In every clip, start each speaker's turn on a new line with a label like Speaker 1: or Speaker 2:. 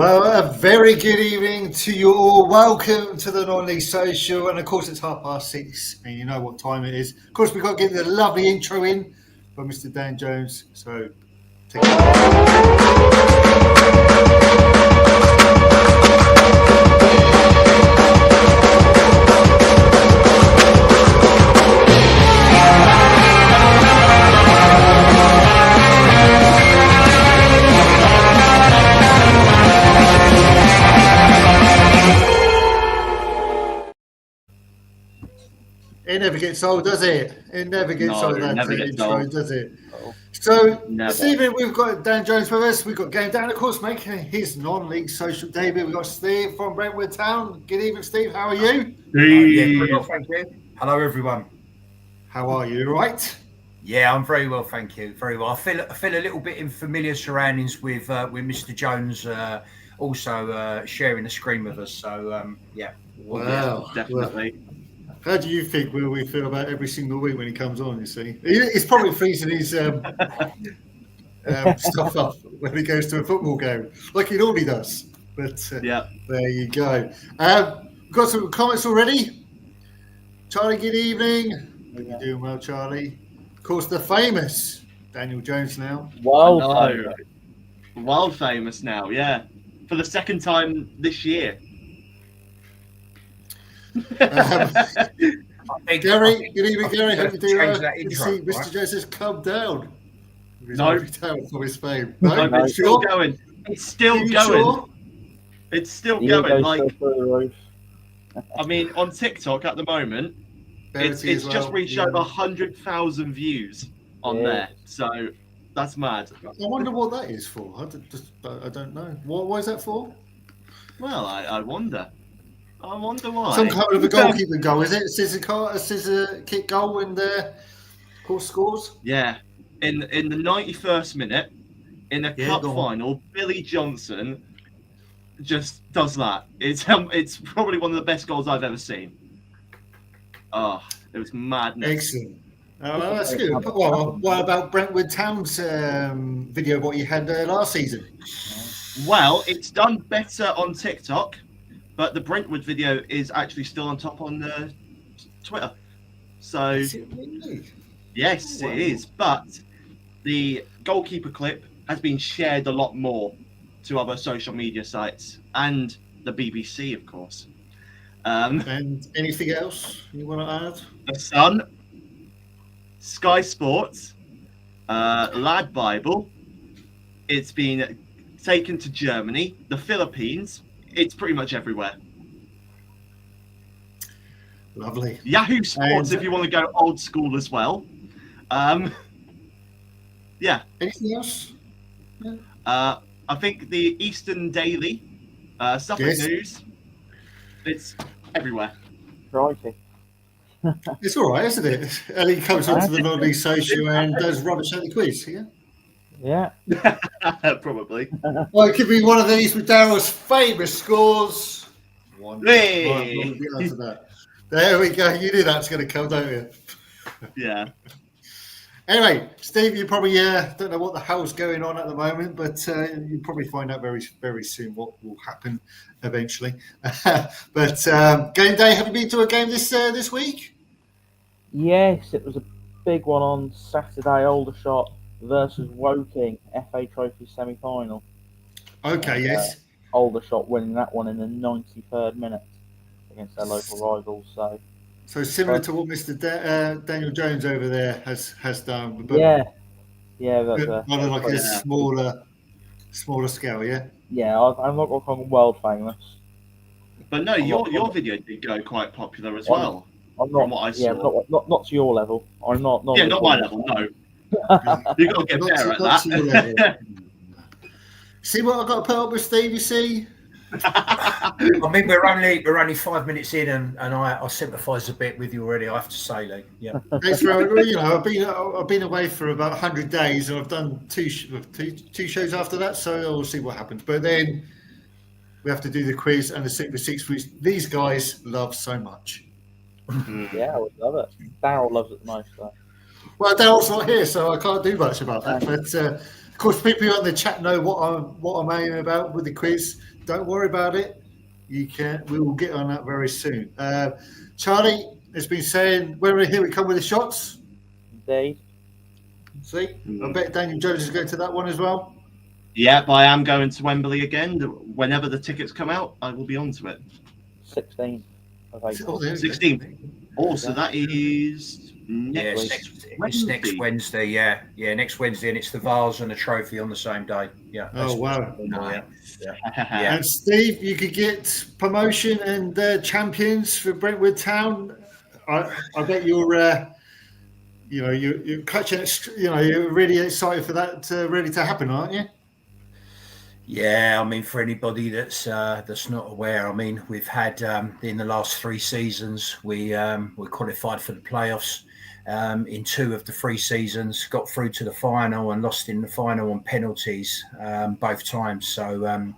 Speaker 1: Well, a very good evening to you all. Welcome to the Non-League Social, and of course it's 6:30, and you know what time it is. Of course, we've got to get the lovely intro in by Mr. Dan Jones. So, take it away. It never gets old, does it? It never gets old, that intro, does it? So, this evening we've got Dan Jones with us. We've got Game Dan, of course, making his non-league social debut. We've got Steve from Brentwood Town. Good evening, Steve. How are you?
Speaker 2: Yeah, very well, thank you. Hello, everyone.
Speaker 1: How are you? All right?
Speaker 2: Yeah, I'm very well, thank you. Very well. I feel a little bit in familiar surroundings with Mr. Jones, also sharing the screen with us. So, yeah.
Speaker 1: Wow,
Speaker 3: definitely.
Speaker 1: Well, how do you think we feel about every single week when he comes on, you see? He's probably freezing his stuff up when he goes to a football game, like he normally does. But there you go. Got some comments already. Charlie, good evening. Hope you're doing well, Charlie. Of course, the famous Daniel Jones now.
Speaker 3: World famous now, yeah. For the second time this year.
Speaker 1: Gary, good evening, Gary. Hope you do
Speaker 2: Change
Speaker 1: well.
Speaker 2: that
Speaker 1: Good to
Speaker 2: intro,
Speaker 1: see Mr.
Speaker 2: right?
Speaker 1: Jones has come down.
Speaker 3: No.
Speaker 1: Down from his fame.
Speaker 3: No,
Speaker 1: No,
Speaker 3: it's still going. It's still
Speaker 1: Are you
Speaker 3: going.
Speaker 1: sure?
Speaker 3: It's still
Speaker 4: The
Speaker 3: going.
Speaker 4: ego's
Speaker 3: Like,
Speaker 4: still through the roof.
Speaker 3: I mean, on TikTok at the moment, it's
Speaker 1: Verity as
Speaker 3: just
Speaker 1: well,
Speaker 3: reached
Speaker 1: yeah.
Speaker 3: over 100,000 views on
Speaker 4: Yeah.
Speaker 3: there. So that's mad.
Speaker 1: I wonder what that is for. I don't know. What is that for?
Speaker 3: Well, I wonder. I wonder why.
Speaker 1: Some kind of a goalkeeper goal, is it? A scissor kick goal and of course scores?
Speaker 3: Yeah. In the 91st minute, in a
Speaker 1: Yeah,
Speaker 3: cup
Speaker 1: go on.
Speaker 3: final, Billy Johnson just does that. It's probably one of the best goals I've ever seen. Oh, it was madness.
Speaker 1: Excellent. Oh, that's good. Well, what about Brentwood Town's video, what you had last season?
Speaker 3: Well, it's done better on TikTok, but the Brentwood video is actually still on top on Twitter. So
Speaker 1: Is it really?
Speaker 3: yes,
Speaker 1: Oh, wow.
Speaker 3: it is. But the goalkeeper clip has been shared a lot more to other social media sites and the BBC, of course.
Speaker 1: And anything else you want to add?
Speaker 3: The Sun, Sky Sports, Lad Bible. It's been taken to Germany, the Philippines. It's pretty much everywhere.
Speaker 1: Lovely.
Speaker 3: Yahoo Sports,
Speaker 1: And-
Speaker 3: if you want to go old school as well. Yeah.
Speaker 1: Anything else?
Speaker 3: I think the Eastern Daily, Suffolk
Speaker 1: Yes.
Speaker 3: News. It's everywhere.
Speaker 4: Crikey.
Speaker 1: It's all right, isn't it? Ellie comes onto the non-league social and does rubbish at the quiz, yeah?
Speaker 4: Yeah.
Speaker 3: Probably.
Speaker 1: Well, it could be one of these with Daryl's famous scores. One.
Speaker 3: Hey!
Speaker 1: Right, we'll get onto that. There we go. You knew that's going to come, don't you?
Speaker 3: Yeah.
Speaker 1: Anyway, Steve, you probably don't know what the hell's going on at the moment, but you'll probably find out very, very soon what will happen eventually. But game day, have you been to a game this week?
Speaker 4: Yes, it was a big one on Saturday. Aldershot versus Woking, FA Trophy semi-final.
Speaker 1: Okay, yes.
Speaker 4: Aldershot winning that one in the 93rd minute against their local rivals.
Speaker 1: So similar to what Mr. Daniel Jones over there has done, but
Speaker 4: yeah,
Speaker 1: but on like a smaller scale, yeah.
Speaker 4: Yeah, I'm not going to call him world famous.
Speaker 3: But no, your video did go quite popular as well.
Speaker 4: I'm not.
Speaker 3: From what I
Speaker 4: Yeah,
Speaker 3: saw.
Speaker 4: not to your level. I'm not.
Speaker 3: Yeah, not my level, no. You've got to get better at
Speaker 1: to your
Speaker 3: that.
Speaker 1: level. See what I've got to put up with, Steve, you see?
Speaker 2: I mean, we're only 5 minutes in, and I sympathise a bit with you already. I have to say, Lee. Yeah.
Speaker 1: Thanks for, I've been away for about 100 days, and I've done two shows after that, so we'll see what happens. But then we have to do the quiz and the six weeks. These guys love so much.
Speaker 4: Yeah, I would love it. Daryl loves it the most, though.
Speaker 1: Well, Daryl's not here, so I can't do much about that. But of course, people on the chat know what I'm aiming about with the quiz. Don't worry about it. We will get on that very soon. Charlie has been saying, here we come with the shots.
Speaker 4: Indeed.
Speaker 1: See, I bet Daniel Jones is going to that one as well.
Speaker 3: Yep, I am going to Wembley again. Whenever the tickets come out, I will be on to it.
Speaker 4: 16th of April.
Speaker 3: 16th. Oh, so that is
Speaker 2: it's next Wednesday. Yeah, next Wednesday, and it's the vase and the trophy on the same day. Yeah.
Speaker 1: Oh wow!
Speaker 2: Yeah.
Speaker 1: And Steve, you could get promotion and champions for Brentwood Town. I bet you're clutching. You're really excited for that, ready to happen, aren't you?
Speaker 2: Yeah, I mean, for anybody that's not aware, I mean, we've had in the last 3 seasons, we qualified for the playoffs in 2 of the 3 seasons, got through to the final and lost in the final on penalties both times. So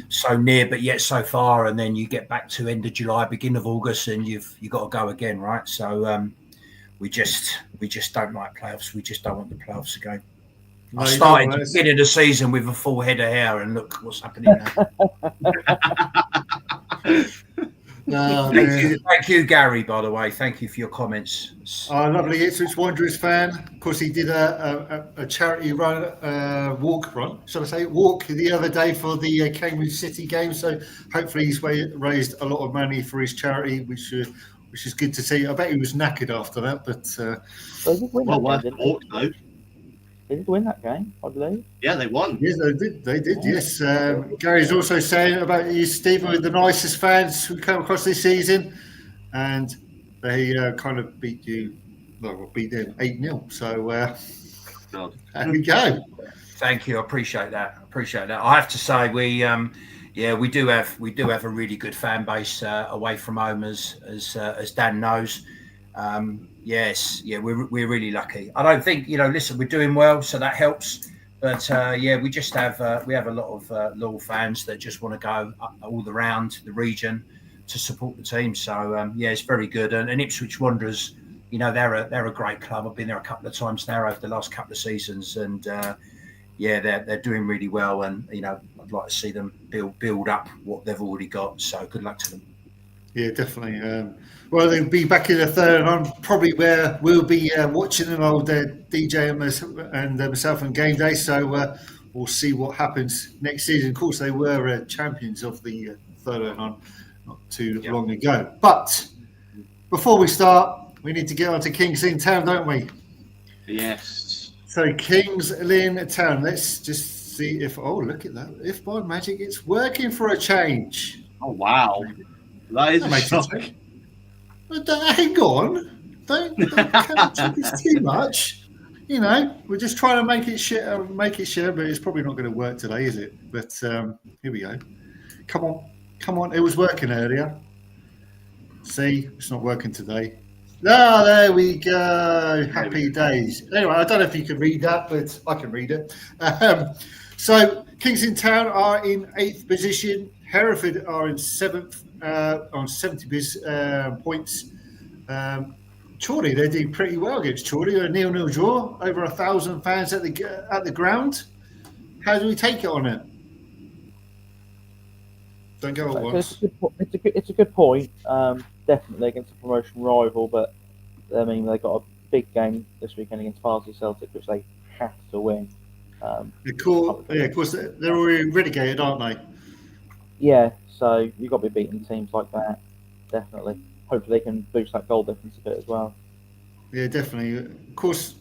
Speaker 2: so near, but yet so far. And then you get back to end of July, beginning of August, and you've got to go again, right? So we just don't like playoffs. We just don't want the playoffs again. I started the beginning of the season with a full head of hair, and look what's happening now. Thank you, Gary, by the way. Thank you for your comments.
Speaker 1: Lovely Ipswich Wanderers fan. Of course, he did a charity walk the other day for the Cambridge City game. So hopefully he's raised a lot of money for his charity, which is good to see. I bet he was knackered after that, but
Speaker 4: They did win that game, I believe.
Speaker 3: Yeah, they won.
Speaker 1: Yes, they did. Yes. Gary's also saying about you, Stephen, with the nicest fans who come across this season, and they kind of beat you. Well, beat them 8-0. So there we go.
Speaker 2: Thank you. I appreciate that. I have to say, we do have a really good fan base away from home, as Dan knows. We're really lucky. I don't think listen, we're doing well, so that helps. But we just have a lot of loyal fans that just want to go all around the region to support the team. So it's very good. And Ipswich Wanderers, they're a great club. I've been there a couple of times now over the last couple of seasons, and they're doing really well. And I'd like to see them build up what they've already got. So good luck to them.
Speaker 1: Yeah, definitely. Well, they'll be back in the third on, probably where we'll be watching an old DJ and myself on game day. So we'll see what happens next season. Of course, they were champions of the third on not too long ago. But before we start, we need to get on to Kings Lynn Town, don't we?
Speaker 3: Yes.
Speaker 1: So Kings Lynn Town. Let's just see if. Oh, look at that! If by magic it's working for a change.
Speaker 3: Oh wow, that is a shock.
Speaker 1: Hang on, don't take this too much. We're just trying to make it share, but it's probably not going to work today, is it? But here we go. Come on, it was working earlier. See, it's not working today. Ah, there we go. Happy days. Anyway, I don't know if you can read that, but I can read it. So Kings Lynn Town are in 8th position. Hereford are in 7th on 70 points. Chorley, they're doing pretty well against Chorley. A 0-0 draw, over 1,000 fans at the ground. How do we take it on it? Don't go at once.
Speaker 4: It's a good point. Definitely against a promotion rival, but I mean they got a big game this weekend against Farsley Celtic, which they have to win.
Speaker 1: Of course, they're already relegated, aren't they?
Speaker 4: Yeah, so you've got to be beating teams like that. Definitely. Hopefully they can boost that goal difference a bit as well.
Speaker 1: Yeah, definitely. Of course,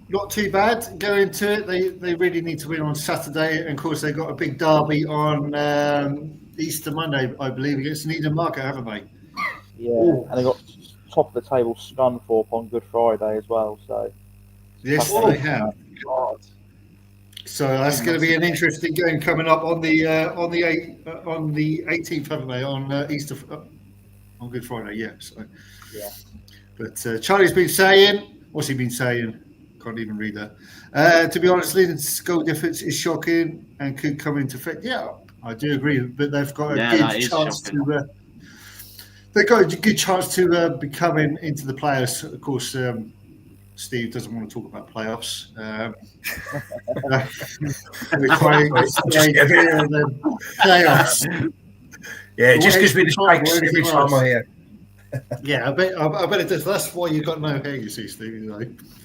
Speaker 1: not too bad going to it. They really need to win on Saturday. And of course, they've got a big derby on Easter Monday, I believe, against Needham Market, haven't they?
Speaker 4: Yeah, and they got top of the table Scunthorpe on Good Friday as well. So
Speaker 1: yes, they have.
Speaker 3: God.
Speaker 1: So that's going to be an interesting game coming up on the 18th, haven't they? On Easter. On Good Friday, yeah. So,
Speaker 4: yeah.
Speaker 1: But Charlie's been saying, what's he been saying? Can't even read that. To be honest, Linden's goal difference is shocking and could come into effect. Yeah, I do agree, but they've got a good chance to. They've got a good chance to be coming into the playoffs. Of course, Steve doesn't want to talk about playoffs. Playoffs.
Speaker 2: Yeah, it just gives me the shakes every time I hear.
Speaker 1: Yeah, I bet it does. That's why you've got no hair, you see, Steve.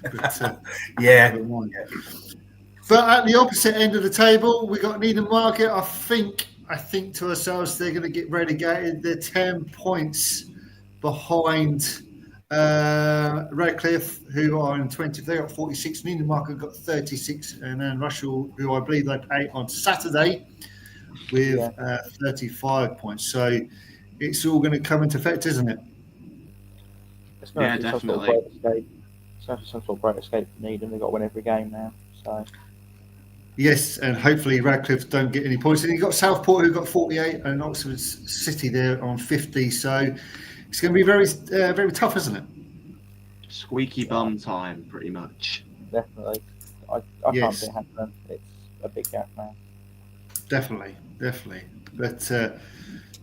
Speaker 1: But,
Speaker 2: yeah.
Speaker 1: But at the opposite end of the table, we got Needham Market. I think to ourselves, they're going to get relegated. They're 10 points behind Redcliffe, who are in 20th. They got 46. Needham Market got 36, and then Russell, who I believe they play on Saturday, with 35 points. So it's all going to come into effect, isn't it?
Speaker 4: It's going to be definitely. It's going to be some sort of great escape for Needham. They've got to win every game now. So.
Speaker 1: Yes, and hopefully Radcliffe don't get any points. And you've got Southport, who got 48, and Oxford City there on 50. So it's going to be very, very tough, isn't it? Squeaky
Speaker 3: bum time, pretty much.
Speaker 4: Definitely. I can't see it happening. It's a big gap now.
Speaker 1: Definitely. But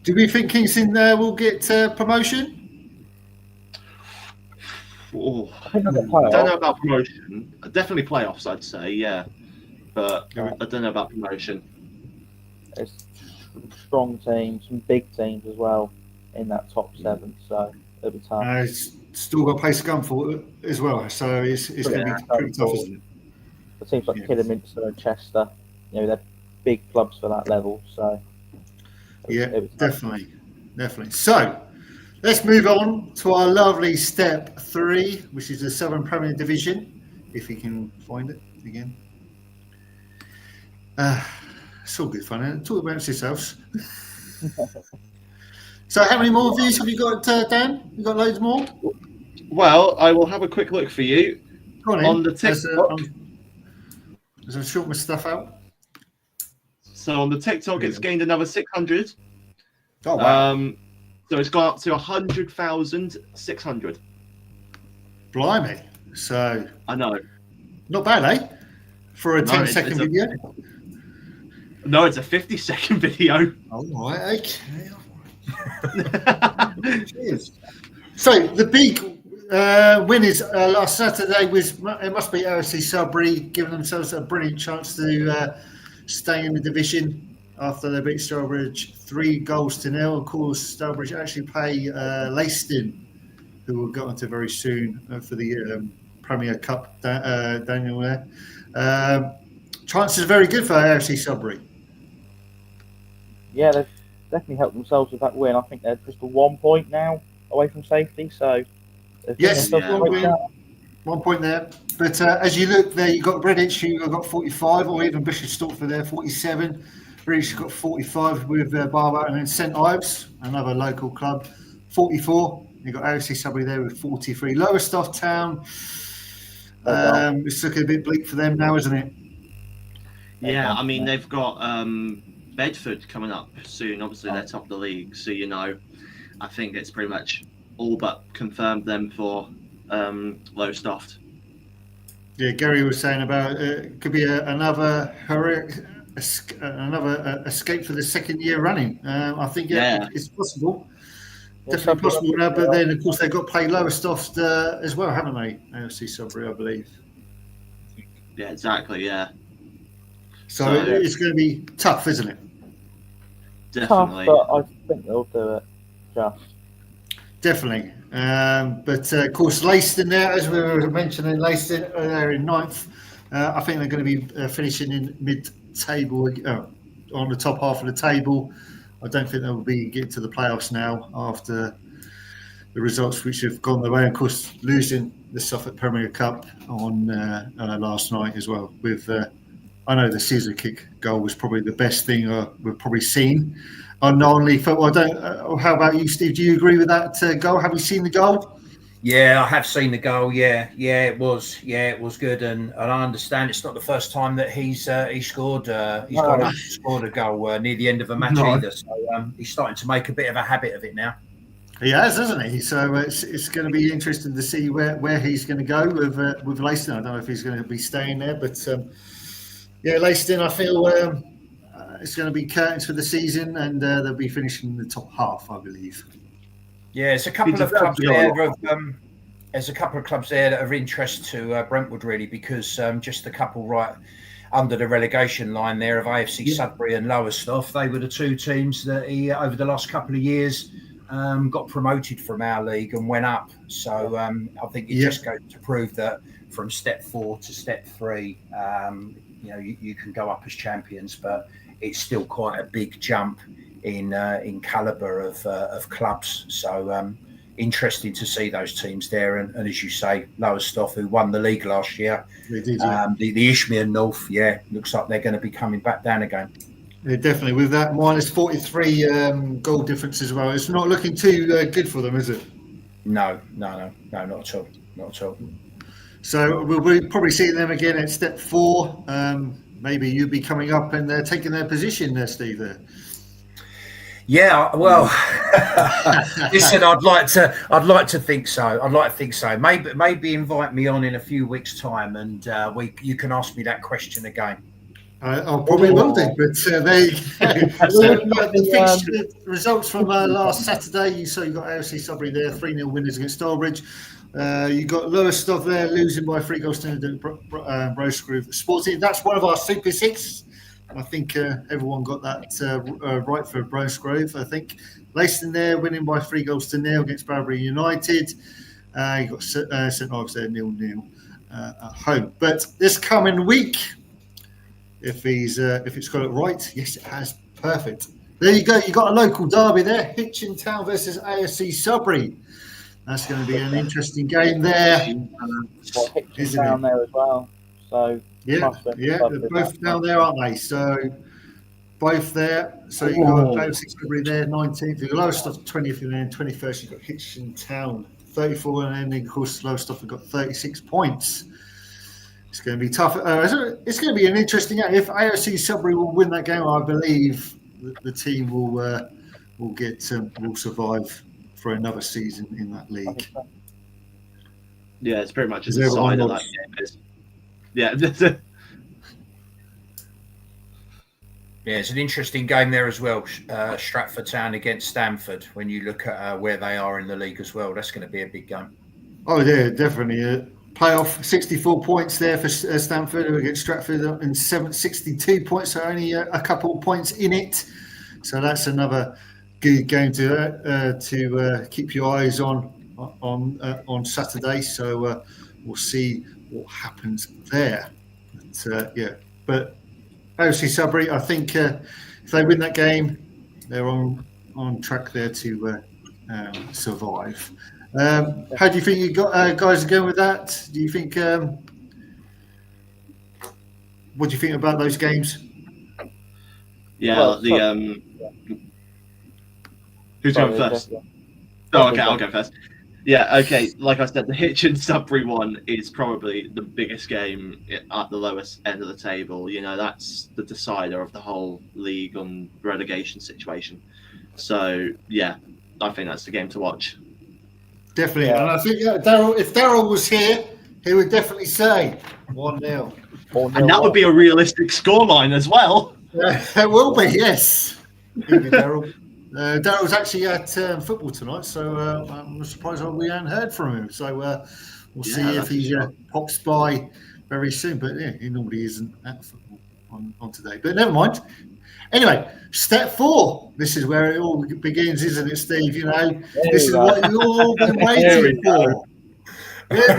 Speaker 1: do we think Kingston will get promotion?
Speaker 3: I don't know about promotion. Definitely playoffs, I'd say, yeah. But I don't know about promotion.
Speaker 4: There's strong teams, some big teams as well in that top 7, so it'll be tough.
Speaker 1: It's still got to play Scunthorpe as well, so it's going to be pretty tough, isn't it?
Speaker 4: The teams like Kidderminster and Chester, they're big clubs for that level, so
Speaker 1: definitely. So let's move on to our lovely Step 3, which is the Southern Premier Division, if you can find it again. It's all good fun, isn't it? Talk about yourselves. So how many more views have you got, Dan? You got loads more?
Speaker 3: Well, I will have a quick look for you on the TikTok.
Speaker 1: As I sort my stuff out.
Speaker 3: So on the TikTok, it's gained another 600.
Speaker 1: Oh, wow.
Speaker 3: So it's gone up to 100,600.
Speaker 1: Blimey. So
Speaker 3: I know.
Speaker 1: Not bad, eh? For a 10-second video?
Speaker 3: No, it's a 50-second video.
Speaker 1: Oh, right, okay. Cheers. So the big winners last Saturday it must be LFC Sudbury, giving themselves a brilliant chance to stay in the division after they beat Stourbridge 3-0. Of course, Stourbridge actually play Leiston, who we'll get onto very soon for the Premier Cup. Daniel there. Chances are very good for LFC Sudbury.
Speaker 4: Yeah, they've definitely helped themselves with that win. I think they're just a 1 point now away from safety. So
Speaker 1: yes, 1 point there. But as you look there, you've got Redditch, who got 45, or even Bishop Stortford there, 47. Redditch got 45 with Barber, and then St Ives, another local club, 44. You've got LFC Sudbury there with 43. Lowestoft Town, it's looking a bit bleak for them now, isn't it?
Speaker 3: Yeah, I mean, they've got Bedford coming up soon. Obviously, they're top of the league, so I think it's pretty much all but confirmed them for Lowestoft.
Speaker 1: Yeah, Gary was saying about it could be another escape for the second year running. I think it's possible. Definitely possible now, but then of course they've got to play Lowestoft as well, haven't they? AFC Sudbury, I believe.
Speaker 3: Yeah, exactly. Yeah.
Speaker 1: So it's going to be tough, isn't it?
Speaker 3: Definitely.
Speaker 4: Tough, but I think they'll do it. Just.
Speaker 1: Definitely. But of course, Leiston there, as we were mentioning, Leiston they're in 9th. I think they're going to be finishing in mid-table, on the top half of the table. I don't think they'll be getting to the playoffs now after the results which have gone their way. Of course, losing the Suffolk Premier Cup on last night as well. With I know the scissor kick goal was probably the best thing we've probably seen on non-league football. How about you, Steve? Do you agree with that goal? Have you seen the goal?
Speaker 2: Yeah, I have seen the goal. Yeah, it was good, and I understand it's not the first time that he's scored. Scored a goal near the end of a match either. So he's starting to make a bit of a habit of it now.
Speaker 1: He has, hasn't he? So it's going to be interesting to see where he's going to go with Leiston. I don't know if he's going to be staying there, but Leiston, I feel it's going to be curtains for the season, and they'll be finishing in the top half, I believe.
Speaker 2: Yeah, it's a couple of clubs there there's a couple of clubs there that are of interest to Brentwood, really, because just a couple right under the relegation line there of AFC Sudbury and Lowestoft. They were the two teams that over the last couple of years got promoted from our league and went up. So I think it just goes to prove that from step 4 to step 3, you can go up as champions, but it's still quite a big jump in calibre of clubs. So interesting to see those teams there. And as you say, Lowestoft, who won the league last year,
Speaker 1: they did,
Speaker 2: the Ishmael North, looks like they're going to be coming back down again. Yeah,
Speaker 1: definitely. With that minus 43 goal difference as well, it's not looking too good for them, is it?
Speaker 2: No, not at all. Not at all.
Speaker 1: So we'll be probably seeing them again at step 4. Maybe you'll be coming up and taking their position there, Steve. There.
Speaker 2: Yeah, well, listen, I'd like to think so. I'd like to think so. Maybe invite me on in a few weeks' time, and you can ask me that question again.
Speaker 1: I probably will do, but there you go. So the results from last Saturday, you got AFC Sudbury there, 3-0 winners against Starbridge. You got Lowestoft there losing by 3 goals to Brosgrove Sporting. That's one of our Super 6. I think everyone got that right for Brosgrove. I think Leiston there winning by 3 goals to 0 against Barbary United. You got St Ives there 0-0 at home. But this coming week, if it's got it right, yes, it has. Perfect. There you go. You got a local derby there, Hitchin Town versus AFC Sudbury. That's going to be an interesting game there.
Speaker 4: Hitchin Town there as well. So.
Speaker 1: Yeah, they're both down there, aren't they? So both there. So you got AFC Sudbury there, 19th. You got Lowestoft 20th, and then 21st you got Hitchin Town 34, and then of course Lowestoft have got 36 points. It's going to be tough. It's going to be an interesting game. If AFC Sudbury will win that game, I believe the team will survive for another season in that league.
Speaker 3: Yeah, it's pretty much a side of that game is. Yeah.
Speaker 2: Yeah, it's an interesting game there as well. Stratford Town against Stamford. When you look at where they are in the league as well, that's going to be a big game.
Speaker 1: Oh yeah, definitely. Playoff 64 points there for Stamford against Stratford in 62 points, so only a couple of points in it. So that's another good game to keep your eyes on Saturday. So we'll see what happens there. But AFC Sudbury, I think if they win that game, they're on track there to survive. How do you think you guys are going with that? Do you think? What do you think about those games?
Speaker 3: Yeah, who's going first? Oh, okay, I'll go first. Yeah, okay. Like I said, the Hitchin Sudbury one is probably the biggest game at the lowest end of the table. You know, that's the decider of the whole league on relegation situation. So, yeah, I think that's the game to watch.
Speaker 1: Definitely. And I think if Daryl was here, he would definitely say 1-0.
Speaker 3: And that would be a realistic scoreline as well.
Speaker 1: It will be, yes. Thank you, Daryl. Daryl's actually at football tonight, so I'm surprised we haven't heard from him. So we'll see if he pops by very soon. But yeah, he normally isn't at football on today. But never mind. Anyway, step 4. This is where it all begins, isn't it, Steve? You know, this is what you've all been waiting for. Here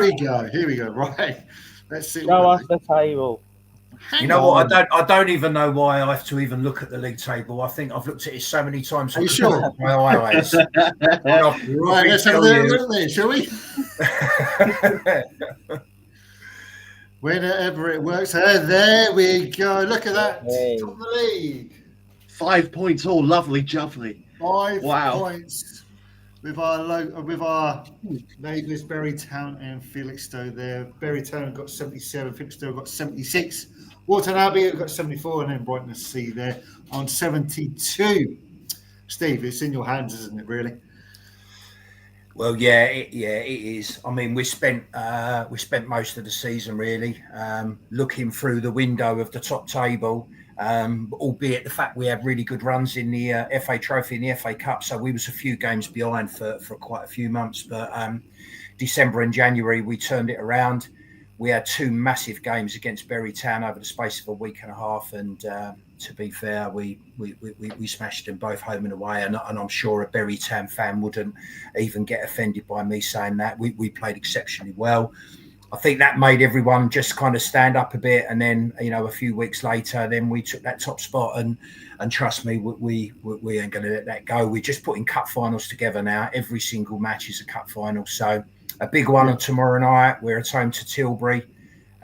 Speaker 1: we go. Right. Let's see.
Speaker 4: Show us the table.
Speaker 2: You know what? I don't even know why I have to even look at the league table. I think I've looked at it so many times.
Speaker 1: Are you sure?
Speaker 2: My eyes.
Speaker 1: Right, let's have a look there, shall we? Whenever it works. There we go. Look at that.
Speaker 4: Hey.
Speaker 1: Top of the league.
Speaker 3: 5 points. Oh, lovely, jubbly.
Speaker 1: 5 points. With our neighbours, Berrytown and Felixstowe there. Berrytown got 77, Felixstowe got 76. Walton Abbey got 74, and then Brighton Sea there on 72. Steve, it's in your hands, isn't it, really?
Speaker 2: Well, it is. I mean, we spent most of the season really looking through the window of the top table albeit the fact we had really good runs in the FA Trophy and the FA Cup, so we was a few games behind for quite a few months. But December and January, we turned it around. We had 2 massive games against Bury Town over the space of a week and a half, and to be fair, we smashed them both home and away. And I'm sure a Bury Town fan wouldn't even get offended by me saying that. We played exceptionally well. I think that made everyone just kind of stand up a bit, and then a few weeks later, then we took that top spot, and trust me, we ain't going to let that go. We're just putting cup finals together now. Every single match is a cup final, so a big one on tomorrow night. We're at home to Tilbury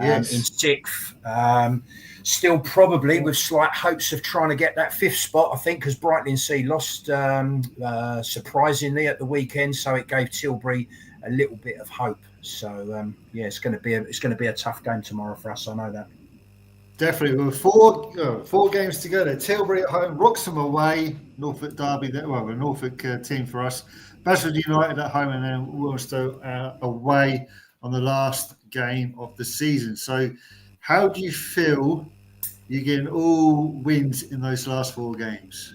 Speaker 2: in 6th. Still probably with slight hopes of trying to get that 5th spot, I think, because Brightlingsea lost surprisingly at the weekend, so it gave Tilbury a little bit of hope. So it's going to be a tough game tomorrow for us. I know that.
Speaker 1: Definitely. With 4 games to go there. Tilbury at home, Wroxham away, Norfolk Derby. A Norfolk team for us. Basel United at home, and then Wilmstow away on the last game of the season. So, how do you feel you're getting all wins in those last 4 games?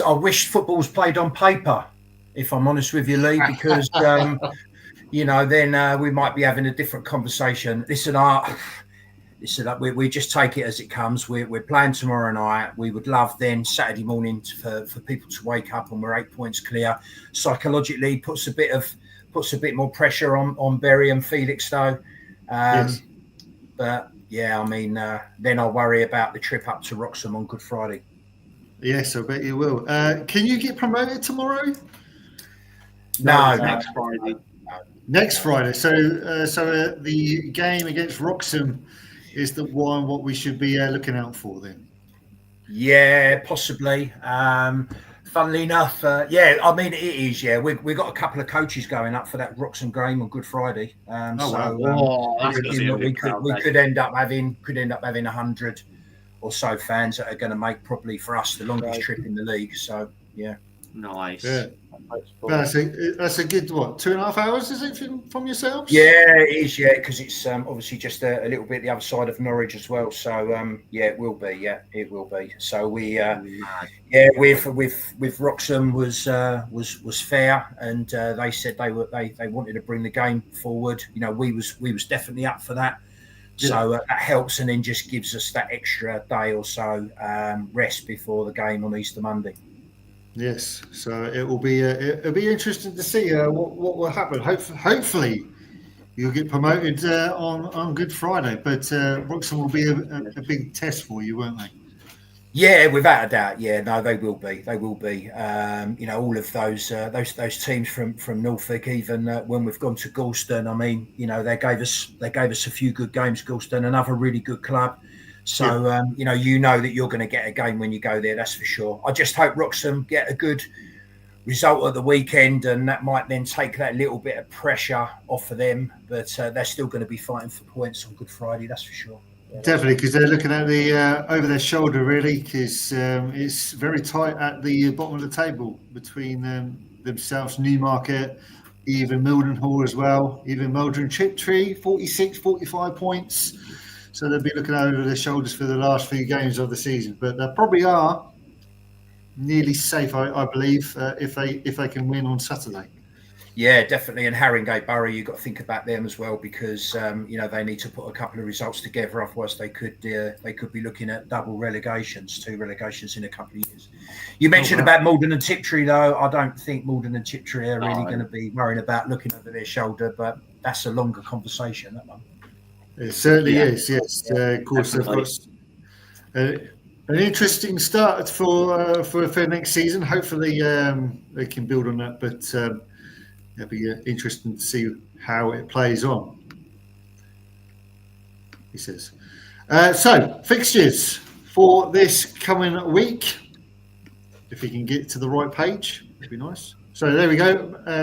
Speaker 2: I wish football was played on paper, if I'm honest with you, Lee, because then we might be having a different conversation. Listen, we just take it as it comes. We're playing tomorrow night. We would love then Saturday morning for people to wake up and we're 8 points clear. Psychologically, puts a bit more pressure on Bury and Felixstowe.
Speaker 1: Yes.
Speaker 2: But yeah, I mean, then I'll worry about the trip up to Wroxham on Good Friday.
Speaker 1: Yes, I bet you will. Can you get promoted tomorrow?
Speaker 2: No,
Speaker 3: next Friday.
Speaker 1: Next Friday. So the game against Wroxham is the one what we should be looking out for then.
Speaker 2: Yeah, possibly. Funnily enough, I mean it is. Yeah, we've got a couple of coaches going up for that Wroxham game on Good Friday. We could end up having 100 or so fans that are going to make probably for us the longest trip in the league. So yeah,
Speaker 3: nice.
Speaker 1: Yeah. That's a good 2.5 hours, is it, from yourselves?
Speaker 2: Yeah, it is. Yeah, because it's obviously just a little bit the other side of Norwich as well. So it will be. Yeah, it will be. So we with Wroxham was fair, and they said they wanted to bring the game forward. We was definitely up for that. So that helps, and then just gives us that extra day or so rest before the game on Easter Monday.
Speaker 1: Yes, so it'll be interesting to see what will happen. Hopefully, you'll get promoted on Good Friday, but Wroxham will be a big test for you, won't they? Yeah,
Speaker 2: without a doubt. Yeah, no, they will be. They will be. All of those teams from Norfolk, even when we've gone to Galston. I mean, they gave us a few good games. Galston, another really good club. So, that you're going to get a game when you go there, that's for sure. I just hope Wroxham get a good result at the weekend, and that might then take that little bit of pressure off of them. But they're still going to be fighting for points on Good Friday, that's for sure. Yeah.
Speaker 1: Definitely, because they're looking at the over their shoulder, really, because it's very tight at the bottom of the table between themselves, Newmarket, even Mildenhall as well, even Mildred and Chiptree, 46, 45 points. So they'll be looking over their shoulders for the last few games of the season, but they probably are nearly safe, I believe, if they can win on Saturday.
Speaker 2: Yeah, definitely. And Haringey Borough, you've got to think about them as well, because they need to put a couple of results together. Otherwise, they could be looking at double relegations, 2 relegations in a couple of years. You mentioned about Malden and Tiptree, though. I don't think Malden and Tiptree are really going to be worrying about looking over their shoulder, but that's a longer conversation, that one.
Speaker 1: It certainly is, yes. Of course, they've got an interesting start for next season. Hopefully, they can build on that, but it'll be interesting to see how it plays on, he says. So, fixtures for this coming week. If we can get to the right page, it'd be nice. So there we go.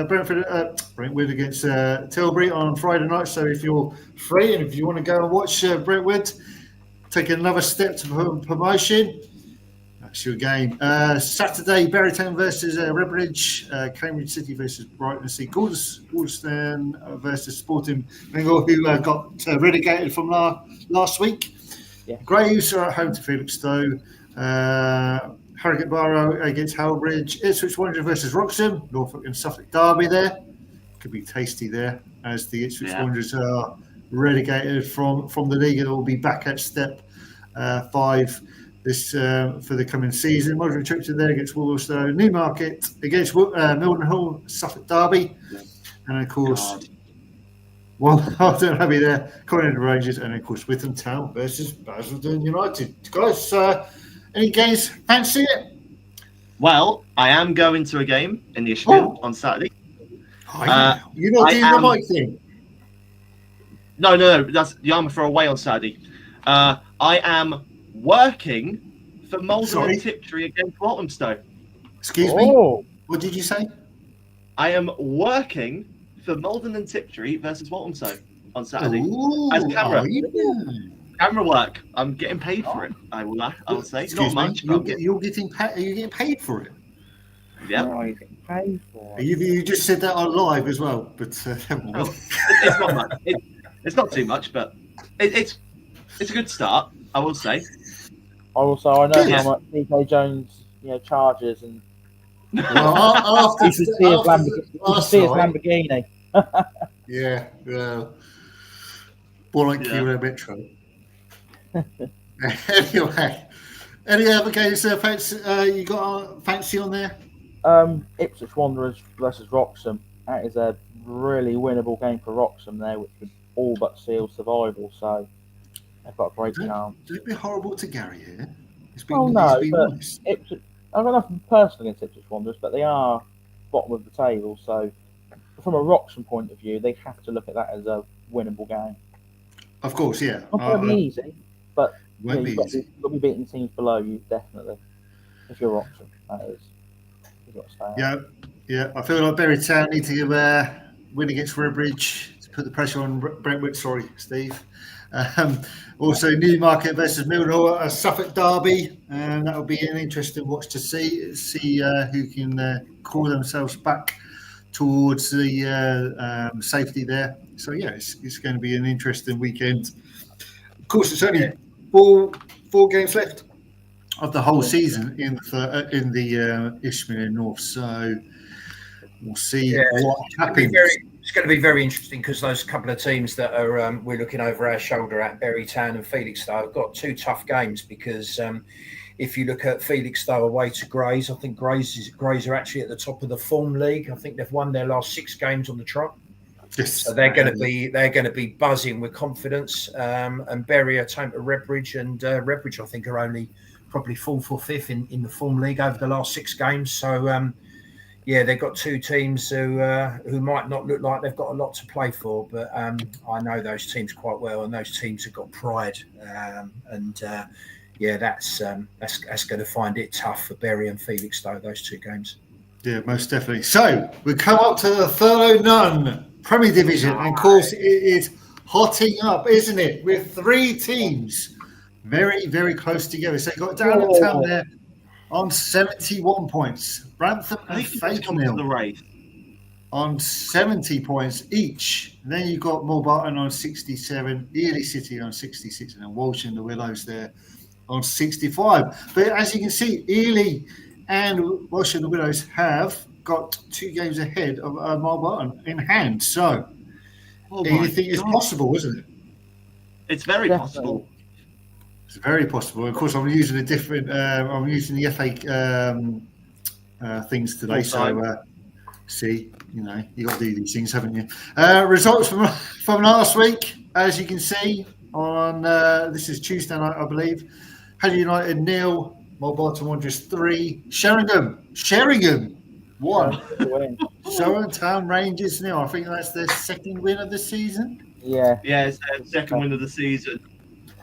Speaker 1: Brentwood against Tilbury on Friday night. So if you're free and if you want to go and watch Brentwood take another step to promotion, that's your game. Saturday, Berrytown versus Redbridge, Cambridge City versus Brightlingsea, Galston versus Sporting Bengal, who got relegated from last week. Graves are at home to Felixstowe. Harrogate Barrow against Howbridge. Ipswich Wanderers versus Wroxham. Norfolk and Suffolk Derby there. Could be tasty there, as the Ipswich Wanderers are relegated from the league and will be back at step 5 this for the coming season. Modern Chipton there against Walthamstow. Newmarket against Mildenhall, Suffolk Derby. And of course, Walton Abbey there, Colin Rangers, and of course Witham Town versus Basildon United. Guys, any games fancy it?
Speaker 3: Well, I am going to a game in the Ishmael on Saturday.
Speaker 1: You're not doing the mic thing?
Speaker 3: No. That's the Armour for away on Saturday. I am working for Malden and Tiptree against Walthamstow.
Speaker 1: Excuse me? What did you say?
Speaker 3: I am working for Malden and Tiptree versus Walthamstow on Saturday as camera. Camera work. I'm getting paid for it. I will say.
Speaker 1: Excuse
Speaker 3: Not much.
Speaker 1: You're getting paid. Are you getting paid for it?
Speaker 3: Yeah.
Speaker 4: What are you getting paid for?
Speaker 1: You just said that on live as well, but
Speaker 3: it's not much. It's not too much, but it's a good start. I will say.
Speaker 4: I know how much PK Jones, charges, and
Speaker 1: after
Speaker 4: you should see his Lamborghini.
Speaker 1: Yeah, well, more like Kilo Metro. Anyway, any other games you got fancy on there?
Speaker 4: Ipswich Wanderers versus Wroxham. That is a really winnable game for Wroxham there, which would all but seal survival. So they've got a great chance.
Speaker 1: Don't be horrible to Gary here.
Speaker 4: But Ipswich, I've got nothing personal against Ipswich Wanderers, but they are bottom of the table. So from a Wroxham point of view, they have to look at that as a winnable game.
Speaker 1: Of course, yeah.
Speaker 4: Not going to be easy, but
Speaker 1: you've got
Speaker 4: to be beating teams below you, definitely. If you're Wroxham, that is. You've got to stay out.
Speaker 1: Yeah. I feel like Bury Town need to win against Redbridge to put the pressure on Brentwood. Sorry, Steve. Also, Newmarket versus Mildenhall, a Suffolk derby, and that will be an interesting watch to see who can call themselves back towards the safety there. So it's going to be an interesting weekend. Of course, it's only four games left of the whole season in the Ishmael North. So we'll see what happens.
Speaker 2: It's going to be very interesting because those couple of teams that are we're looking over our shoulder at, Bury Town and Felixstowe, have got two tough games because if you look at Felixstowe away to Grays, I think Grays are actually at the top of the form league. I think they've won their last 6 games on the trot.
Speaker 1: Yes.
Speaker 2: So they're going to be buzzing with confidence. And Bury are home to Redbridge, and Redbridge I think are only probably 4th or 5th in the form league over the last 6 games. So they've got 2 teams who might not look like they've got a lot to play for, but I know those teams quite well, and those teams have got pride. That's going to find it tough for Bury and Felixstowe, those 2 games.
Speaker 1: Yeah, most definitely. So we come up to the Thurlow Nunn Premier Division, and of course it is hotting up, isn't it? With 3 teams very, very close together. So you've got Downtown there on 71 points. Brantham and Fakenhill on 70 points each. And then you've got Mulbarton on 67, Ely City on 66, and then Walsh and the Willows there on 65. But as you can see, Ely and Walsh and the Willows have got 2 games ahead of Mulbarton in hand. So anything is possible, isn't it?
Speaker 3: It's very possible.
Speaker 1: It's very possible. Of course, I'm using a different. I'm using the FA things today. So, see, you got to do these things, haven't you? Results from last week, as you can see on this is Tuesday night, I believe. Hadley United 0, Mulbarton Wanderers 3, Sheringham 1, Surrey Town Rangers 0. I think that's their 2nd win of the season.
Speaker 3: Yeah, it's their 2nd win of the season.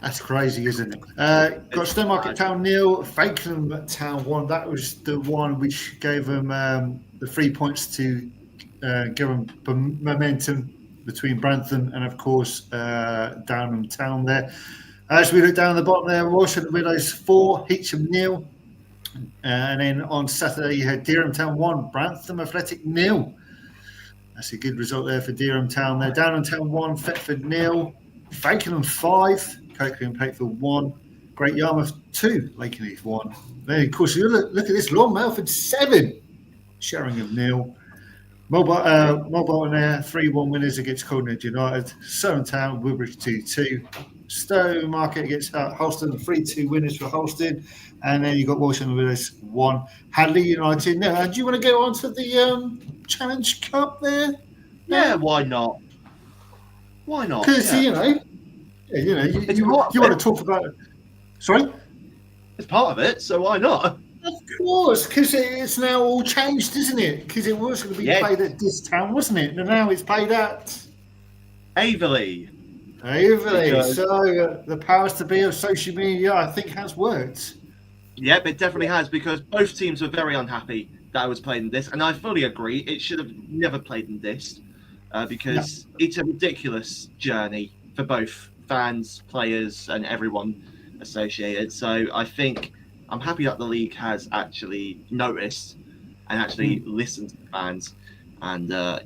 Speaker 1: That's crazy, isn't it? Got Stonemarket Town 0, Fakenham Town 1. That was the one which gave them the 3 points to give them momentum between Brantham and, of course, Downham Town there. As we look down the bottom there, Walsh and the Willows 4, Heacham 0. And then on Saturday, you had Dereham Town 1, Brantham Athletic 0. That's a good result there for Dereham Town there. Downham Town 1, Thetford 0. Fakenham 5, Coakley and Pakefield 1, Great Yarmouth 2, Lakenheath 1. Then, of course, you look at this, Long Melford 7, Sheringham 0. Mobile and Air 3-1 winners against Colnedge United. Surrey Town, Woodbridge 2-2. Stowe Market against Holston, 3-2 winners for Holston. And then you got Walsham Willis 1. Hadley United. Now, do you want to go on to the Challenge Cup there?
Speaker 3: Yeah, why not? Why not?
Speaker 1: Because you want to talk about it. Sorry?
Speaker 3: It's part of it, so why not?
Speaker 1: Of course, because it's now all changed, isn't it? Because it was going to be played at Distown, wasn't it? And now it's played at
Speaker 3: Averley.
Speaker 1: So the powers to be of social media, I think, has worked.
Speaker 3: Yep, it definitely has, because both teams were very unhappy that I was playing this, and I fully agree. It should have never played in this, because it's a ridiculous journey for both fans, players, and everyone associated. So I think I'm happy that the league has actually noticed and actually listened to the fans, and I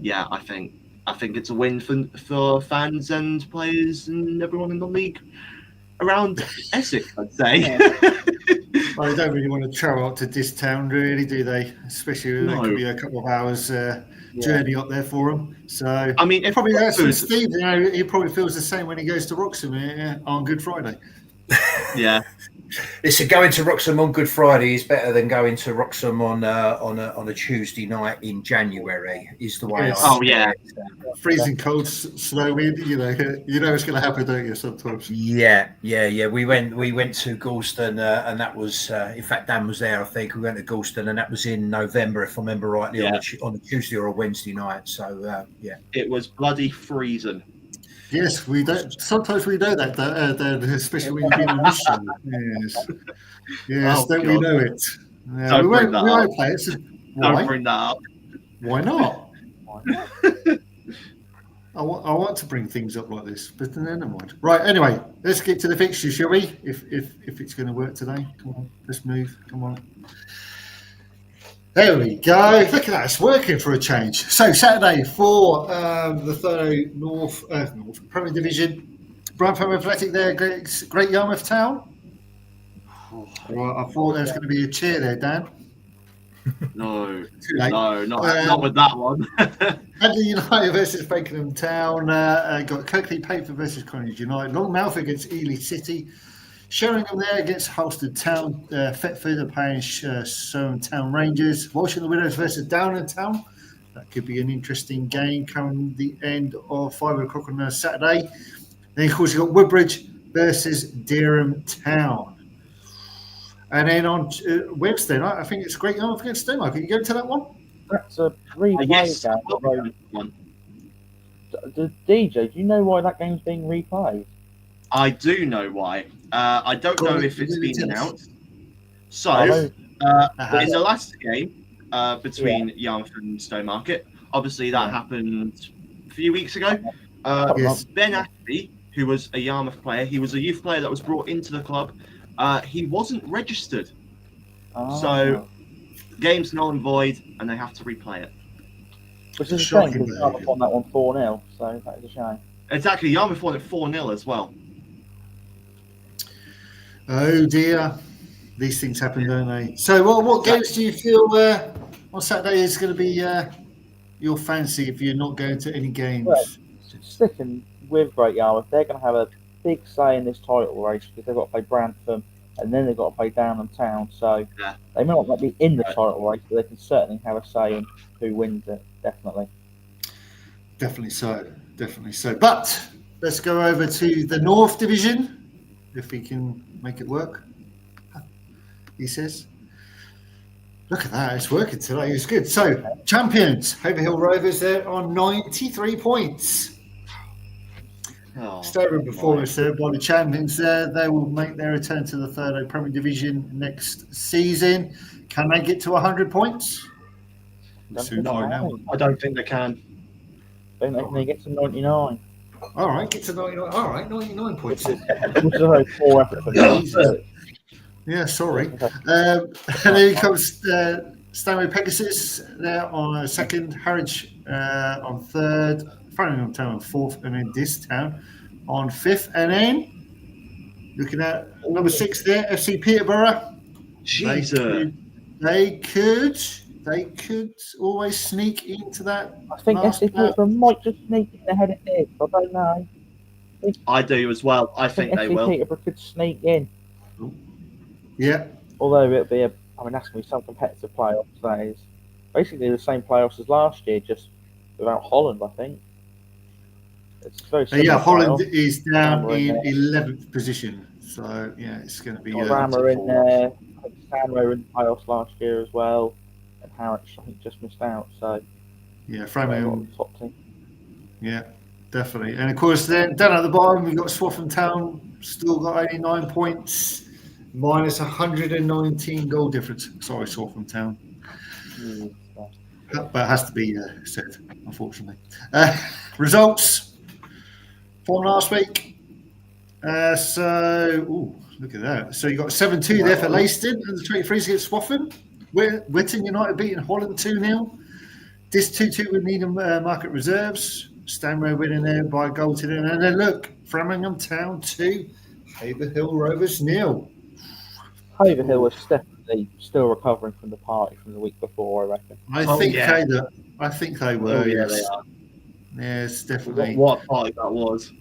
Speaker 3: think it's a win for fans and players and everyone in the league around Essex, I'd say.
Speaker 1: Well, they don't really want to travel up to Distown, really, do they? Especially when it could be a couple of hours journey up there for them. So
Speaker 3: I mean,
Speaker 1: probably Steve, he probably feels the same when he goes to Wroxham on Good Friday.
Speaker 3: Yeah.
Speaker 2: Listen, going to Wroxham on Good Friday is better than going to Wroxham on a Tuesday night in January. Is the way.
Speaker 1: Freezing cold, snow wind. You know it's going to happen, don't you? Sometimes.
Speaker 2: Yeah. We went to Galston, and that was in fact Dan was there. I think we went to Galston, and that was in November, if I remember rightly, on a Tuesday or a Wednesday night. So
Speaker 3: it was bloody freezing.
Speaker 1: Yes, we don't. Sometimes we know that, especially when you've been on mission. Yes, don't we know it?
Speaker 3: Don't
Speaker 1: we
Speaker 3: bring
Speaker 1: won't play it. So
Speaker 3: don't bring that up.
Speaker 1: Why not? I want to bring things up like this, but then never mind. Right. Anyway, let's get to the fixture, shall we? If it's going to work today, come on, let's move. Come on. There we go. Look at that. It's working for a change. So Saturday for the Thurlow North Premier Division. Bruntham Athletic there, Great Yarmouth Town. Well, I thought there was going to be a cheer there, Dan.
Speaker 3: No,
Speaker 1: Too late.
Speaker 3: no, not with that one.
Speaker 1: Hadley United versus Fakenham Town. Got Coakley Paper versus Colnedge United. Longmouth against Ely City. Sheringham there against Holsted Town. Thetford are playing Surrey Town Rangers. Walsham the Widows versus Downham Town. That could be an interesting game coming the end of 5 o'clock on Saturday. Then, of course, you've got Woodbridge versus Dereham Town. And then on Wednesday night, I think it's Great Yarmouth against Stoma. Can you go to that one?
Speaker 4: That's a replay game. The DJ, do you know why that game's being replayed?
Speaker 3: I do know why. I don't know if it's been announced. So, in the last game between Yarmouth and Stowmarket, obviously that happened a few weeks ago. Ben Ashby, who was a Yarmouth player, he was a youth player that was brought into the club. He wasn't registered. So, game's null and void, and they have to replay it.
Speaker 4: Which is a shame, because Yarmouth won that one 4-0, so that is a shame. Exactly,
Speaker 3: Yarmouth won it 4-0 as well.
Speaker 1: Oh dear, these things happen, don't they? So, what games do you feel on Saturday is going to be your fancy if you're not going to any games?
Speaker 4: Well, sticking with Great Yarmouth, they're going to have a big say in this title race because they've got to play Brantham and then they've got to play Downham Town. So they may not be in the title race, but they can certainly have a say in who wins it. Definitely so.
Speaker 1: But let's go over to the North Division, if we can make it work. He says, look at that, it's working today. It's good. So, champions, Haverhill Rovers there on 93 points. Sterling performance there by the champions there. They will make their return to the Thurlow Premier Division next season. Can they get to 100 points?
Speaker 3: I don't think they can.
Speaker 4: I think they get to 99.
Speaker 1: All right, get to 99. All right, 99 points.
Speaker 4: Which is a 4 effort for me.
Speaker 1: Yeah, sorry. And then comes Stanley Pegasus there on second, Harwich on third, Framingham Town on fourth, and then Distown on fifth. And then Looking at number 6 there, FC Peterborough.
Speaker 3: Jesus.
Speaker 1: They could always sneak into that.
Speaker 4: I think FC Peterborough might just sneak in ahead of it. I don't know.
Speaker 3: I do as well. I think they will.
Speaker 4: Peterborough could sneak in.
Speaker 1: Yeah.
Speaker 4: Although it'll be that's going to be some competitive playoffs. That is basically the same playoffs as last year, just without Holland, I think. It's very
Speaker 1: Holland is down in 11th position. So, yeah, it's going to be...
Speaker 4: Rammer in there. I think Stanway in the playoffs last year as well. And Harwich, I think, just missed out. So,
Speaker 1: yeah, Framingham.
Speaker 4: Top team.
Speaker 1: Yeah, definitely. And, of course, then down at the bottom, we've got Swaffham Town, still got 89 points, minus 119 goal difference. Sorry, Swaffham Town. But it has to be said, unfortunately. Results from last week. Look at that. So you got 7-2 there for Leiston and the 23s against Swaffham. Witton United beating Holland 2-0. This 2-2 with Needham Market Reserves. Stanway winning there by a goal to them. And then look, Framingham Town 2, Haverhill Rovers 0.
Speaker 4: Haverhill was definitely still recovering from the party from the week before, I reckon.
Speaker 1: I think they were.
Speaker 3: Yeah,
Speaker 1: yes.
Speaker 3: they are.
Speaker 1: Yes, definitely.
Speaker 3: What party that was.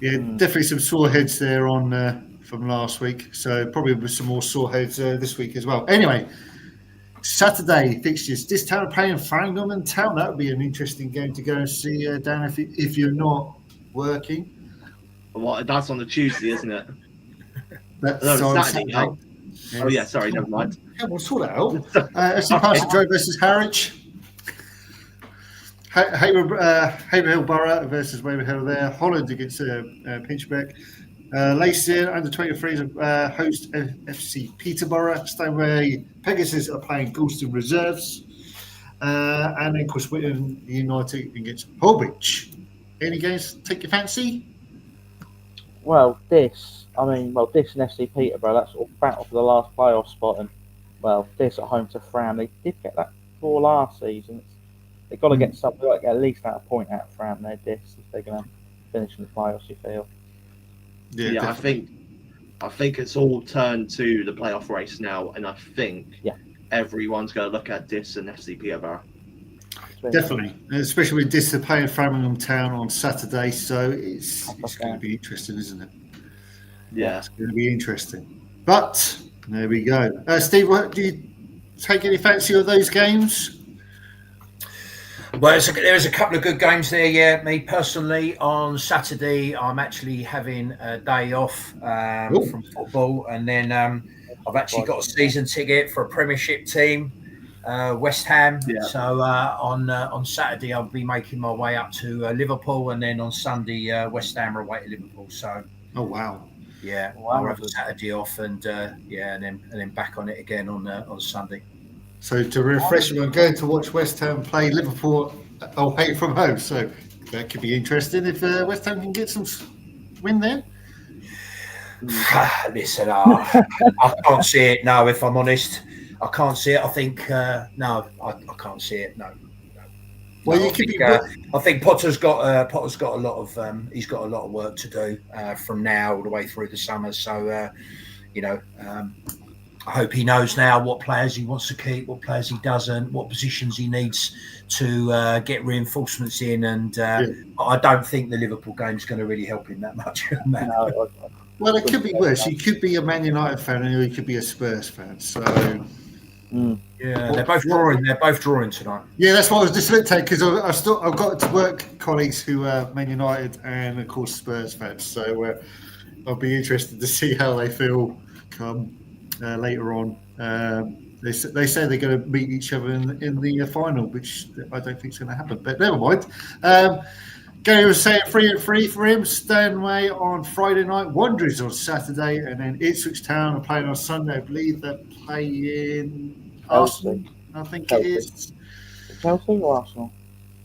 Speaker 1: Yeah, definitely some sore heads there on from last week. So probably with some more sore heads this week as well. Anyway, Saturday fixtures. This town are playing Framingham Town. That would be an interesting game to go and see, Dan, if you're not working.
Speaker 3: That's on the Tuesday, isn't it?
Speaker 1: That's
Speaker 3: on Saturday. Yes. Oh, yeah, sorry, never mind.
Speaker 1: Come on, sort it out. FC Parsonage versus Harwich. Haverhill Borough versus Waverhill there. Holland against Pinchbeck. Leiston under 23s host FC Peterborough. Stanway Pegasus are playing Goulston Reserves. And then, of course, Witton United against Holbridge. Any games take your fancy?
Speaker 4: Well, this and FC Peterborough, that's sort of battle for the last playoff spot. And, this at home to Fram, they did get that draw last season. They've got to get something, they've got to get at least a point out of Fram there, if they're going to finish in the playoffs, you feel.
Speaker 3: Yeah, I think it's all turned to the playoff race now, and I think everyone's going to look at Dis and FC Peterborough.
Speaker 1: Definitely, especially with Dis playing Framingham Town on Saturday, so it's going to be interesting, isn't it?
Speaker 3: Yeah,
Speaker 1: it's going to be interesting. But there we go. Steve, do you take any fancy of those games?
Speaker 2: Well, there's a couple of good games there. Yeah, me personally, on Saturday, I'm actually having a day off from football, and then I've actually got a season ticket for a Premiership team, West Ham. Yeah. So on Saturday, I'll be making my way up to Liverpool, and then on Sunday, West Ham are away to Liverpool. So.
Speaker 1: Oh wow.
Speaker 2: Yeah, I'll have a Saturday off, and then back on it again on Sunday.
Speaker 1: So to refresh, we're going to watch West Ham play Liverpool away from home. So that could be interesting if West Ham can get some win there.
Speaker 2: Listen, I can't see it. No, if I'm honest, I can't see it. I think no, I can't see it. No.
Speaker 1: Well,
Speaker 2: no, I think Potter's got a lot of he's got a lot of work to do from now all the way through the summer. So I hope he knows now what players he wants to keep, what players he doesn't, what positions he needs to get reinforcements in. And I don't think the Liverpool game is going to really help him that much.
Speaker 1: Well, it could be worse. You could be a Man United fan, or you could be a Spurs fan. So,
Speaker 2: yeah, they're both drawing. They're both drawing tonight.
Speaker 1: Yeah, that's what I was just looking at because I've got work colleagues who are Man United and of course Spurs fans. So I'll be interested to see how they feel come. Later on, they say they're going to meet each other in the final, which I don't think is going to happen. But never mind. Gary was saying 3-3 for him. Stanway on Friday night, Wanderers on Saturday, and then Ipswich Town are playing on Sunday. I believe they're playing Arsenal. I think it is.
Speaker 4: Chelsea or Arsenal?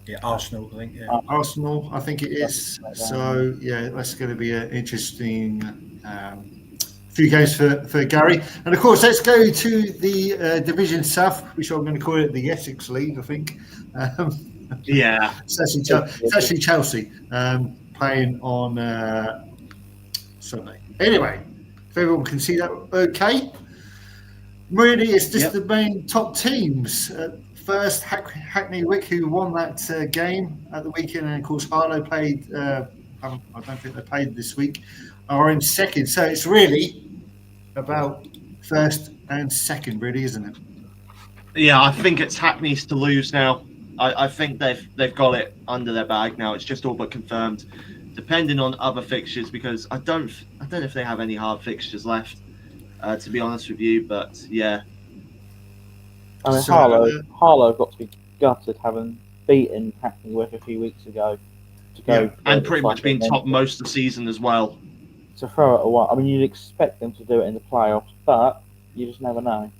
Speaker 2: Yeah, Arsenal. I think. Yeah.
Speaker 1: Arsenal. I think it is. So yeah, that's going to be an interesting. Few games for Gary, and of course let's go to the Division South, which I'm going to call it the Essex League, I think.
Speaker 3: It's
Speaker 1: actually Chelsea playing on Sunday. Anyway, if everyone can see that okay. Really, it's just the main top teams. First, Hackney Wick, who won that game at the weekend, and of course, Harlow played. I don't think they played this week. Are in second, so it's really about first and second, really, isn't it?
Speaker 3: Yeah, I think it's Hackney's to lose now. I think they've got it under their bag now. It's just all but confirmed, depending on other fixtures, because I don't know if they have any hard fixtures left. To be honest with you, but yeah.
Speaker 4: I mean, Harlow got to be gutted having beaten Hackney Wick a few weeks ago to go
Speaker 3: and pretty much being top most of the season as well.
Speaker 4: To throw it away. I mean, you'd expect them to do it in the playoffs, but you just never know.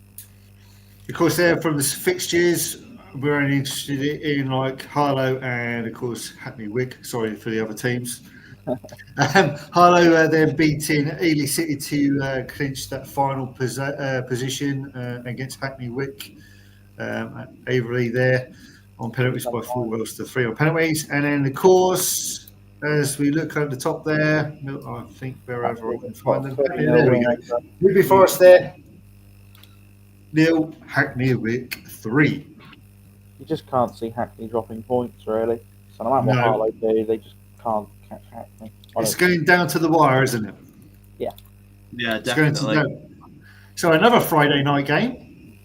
Speaker 1: Of course, they're from the fixtures. We're only interested in like Harlow and, of course, Hackney Wick. Sorry for the other teams. Harlow then beating Ely City to clinch that final position against Hackney Wick. Averley there on penalties by 4 goals to 3 on penalties. And then, of course, as we look at the top there, I think wherever I can find them. There we go. Ruby Forest there. 0, Hackney Wick 3.
Speaker 4: You just can't see Hackney dropping points, really. So no matter what Harlow do, they just can't catch Hackney.
Speaker 1: It's going down to the wire, isn't it?
Speaker 4: Yeah.
Speaker 3: Yeah, definitely.
Speaker 1: So another Friday night game,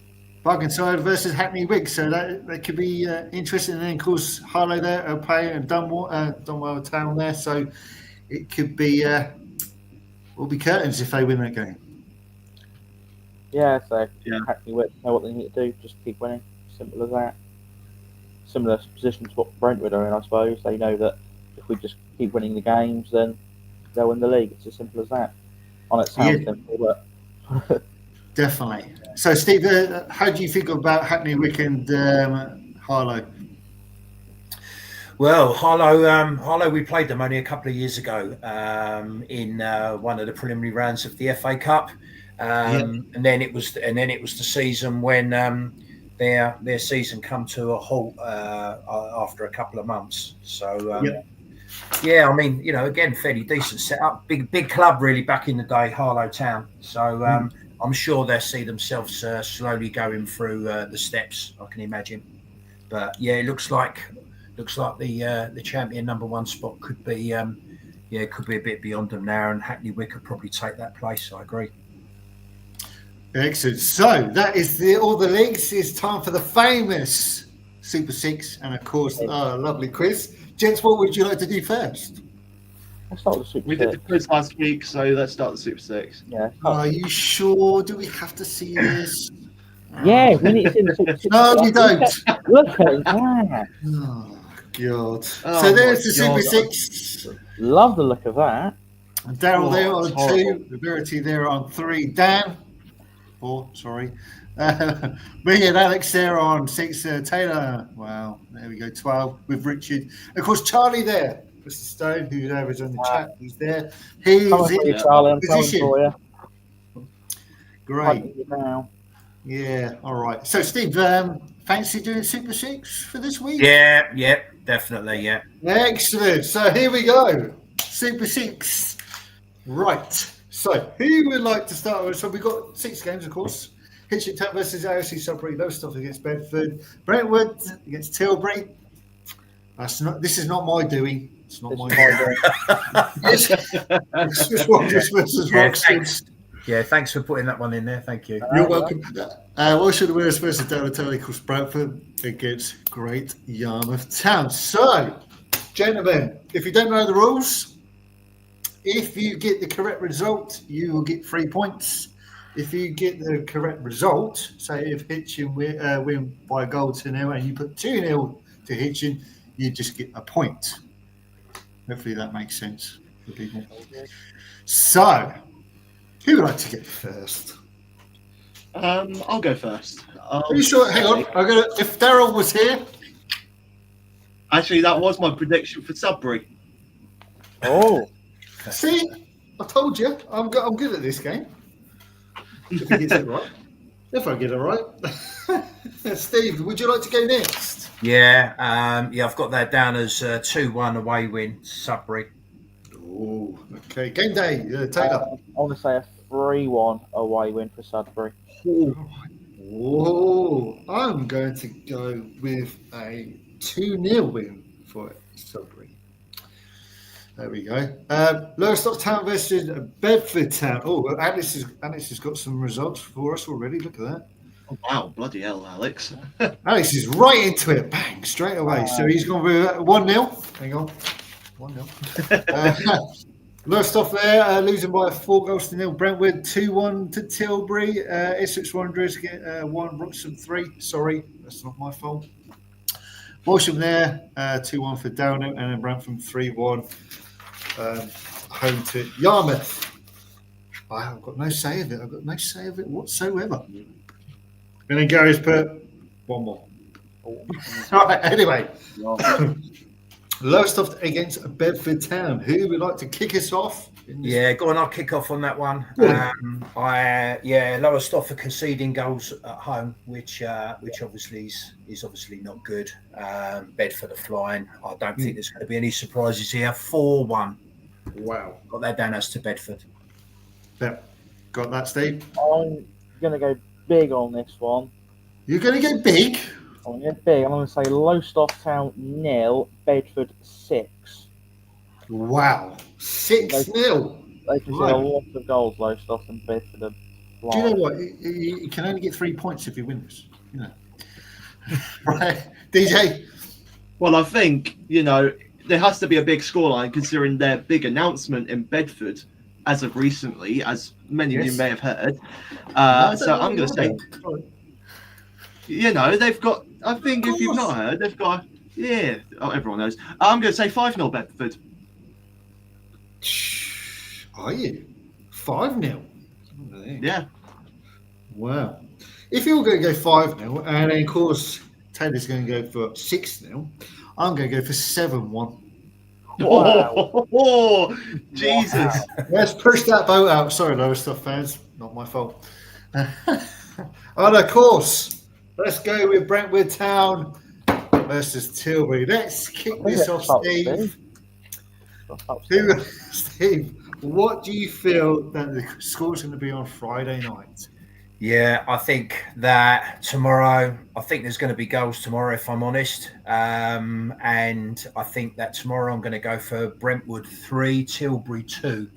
Speaker 1: Barganside versus Hackney Wick. So that could be interesting. And then, of course, Harlow there are playing and Dunwell Town there. So it could be will be curtains if they win that game.
Speaker 4: Yeah, so Hackney Wick know what they need to do. Just keep winning. Simple as that. Similar position to what Brentwood are in, I suppose. They know that if we just keep winning the games, then they'll win the league. It's as simple as that. On its sounds simple, but
Speaker 1: definitely. So, Steve, how do you think about Hackney Wick and Harlow?
Speaker 2: Well, Harlow, we played them only a couple of years ago in one of the preliminary rounds of the FA Cup, and then it was the season when their season come to a halt after a couple of months. So. Yeah, I mean, again, fairly decent setup. Big club, really, back in the day, Harlow Town. So I'm sure they'll see themselves slowly going through the steps, I can imagine. But yeah, it looks like the champion number 1 spot could be a bit beyond them now, and Hackney Wick could probably take that place. I agree.
Speaker 1: Excellent. So that is all the leagues. It's time for the famous Super 6, and of course, lovely quiz. Gents, what would you like to do first?
Speaker 4: Let's start with the Super 6.
Speaker 3: We did the quiz last week, so let's start the Super 6.
Speaker 4: Yeah.
Speaker 1: Are you sure? Do we have to see this?
Speaker 4: Yeah, we need to see the Super 6.
Speaker 1: No, we don't.
Speaker 4: Look at that.
Speaker 1: Oh, God. So there's the Super 6.
Speaker 4: Love the look of that.
Speaker 1: And Daryl there on 2. Verity there on 3. Dan? 4, sorry. Me and Alex there on 6. Taylor, wow, there we go, 12 with Richard. Of course, Charlie there, Mr. Stone, who's over on the chat, he's there. He's in
Speaker 4: Charlie,
Speaker 1: position.
Speaker 4: For you.
Speaker 1: Great. Yeah, all right. So, Steve, fancy doing Super 6 for this week?
Speaker 2: Yeah, definitely, yeah.
Speaker 1: Excellent. So, here we go. Super 6. Right. So, who would like to start with? So, we've got 6 games, of course. Hitchin Town versus AFC Sudbury, Lowestoft against Bedford, Brentwood against Tilbury. This is not my doing. It's not my doing. It's just Rogers versus Roxton.
Speaker 2: Yeah, thanks for putting that one in there. Thank you.
Speaker 1: You're welcome. Walsham Winners versus Downtown equals Bradford against Great Yarmouth Town. So, gentlemen, if you don't know the rules, if you get the correct result, you will get 3 points. If you get the correct result, say if Hitchin win by a goal to 0 and you put 2-0 to Hitchin, you just get a point. Hopefully that makes sense for people. So, who would like to get first?
Speaker 3: I'll go first.
Speaker 1: Are you sure? Hang on. If Daryl was here.
Speaker 3: Actually, that was my prediction for Sudbury.
Speaker 4: Oh.
Speaker 1: See, I told you. I'm good at this game. If he gets it right. If I get it right. Steve, would you like to go next?
Speaker 2: Yeah, I've got that down as 2-1 away win, Sudbury.
Speaker 1: Oh, okay. Game day, Taylor.
Speaker 4: I want to say a 3-1 away win for Sudbury.
Speaker 1: Oh, I'm going to go with a 2-0 win for Sudbury. There we go. Lowestoft Town versus Bedford Town. Oh, Alex has got some results for us already. Look at that.
Speaker 3: Oh, wow, bloody hell, Alex.
Speaker 1: Alex is right into it. Bang, straight away. So he's going with 1-0. Hang on. 1-0. Lowestoft there, losing by 4-0. Brentwood 2-1 to Tilbury. Essex Wanderers get 1, Wroxham 3. Sorry, that's not my fault. Walsham there, 2-1 for Downham, and then Brantham 3-1 home to Yarmouth. I've got no say of it. Whatsoever. And then Gary's put 1 more. All right, anyway. Lowestoft against Bedford Town. Who would like to kick us off?
Speaker 2: Yeah, go on. I'll kick off on that one. Lowestoft are conceding goals at home, which obviously is obviously not good. Bedford are flying. I don't think there's going to be any surprises here. 4-1.
Speaker 1: Wow.
Speaker 2: Got that down as to Bedford.
Speaker 1: Yep. Got that, Steve?
Speaker 4: I'm going to go big on this one.
Speaker 1: You're going to go big?
Speaker 4: I'm going to go big. I'm going to say Lowestoft Town 0, Bedford 6.
Speaker 1: Wow. 6-0.
Speaker 4: They can see a lot of goals, Lowestoft and Bedford.
Speaker 1: Do you know what? You can only get 3 points if you win this. You know. Right. DJ?
Speaker 3: Well, I think, there has to be a big scoreline considering their big announcement in Bedford as of recently, as many of you may have heard. So I'm going to say, they've got, I think if you've not heard, they've got, everyone knows. I'm going to say 5-0 Bedford.
Speaker 1: Are you? 5-0?
Speaker 3: Yeah.
Speaker 1: Wow. If you're going to go 5-0, and then of course Taylor's going to go for 6-0, I'm going to go for 7-1.
Speaker 3: Wow. Oh, Jesus.
Speaker 1: Wow. Let's push that boat out. Sorry, Lowestoft fans. Not my fault. And of course, let's go with Brentwood Town versus Tilbury. Let's kick this off, Steve. Steve, what do you feel that the score's going to be on Friday night?
Speaker 2: Yeah, I think that tomorrow, there's going to be goals tomorrow, if I'm honest. And I think that tomorrow I'm going to go for Brentwood 3, Tilbury 2.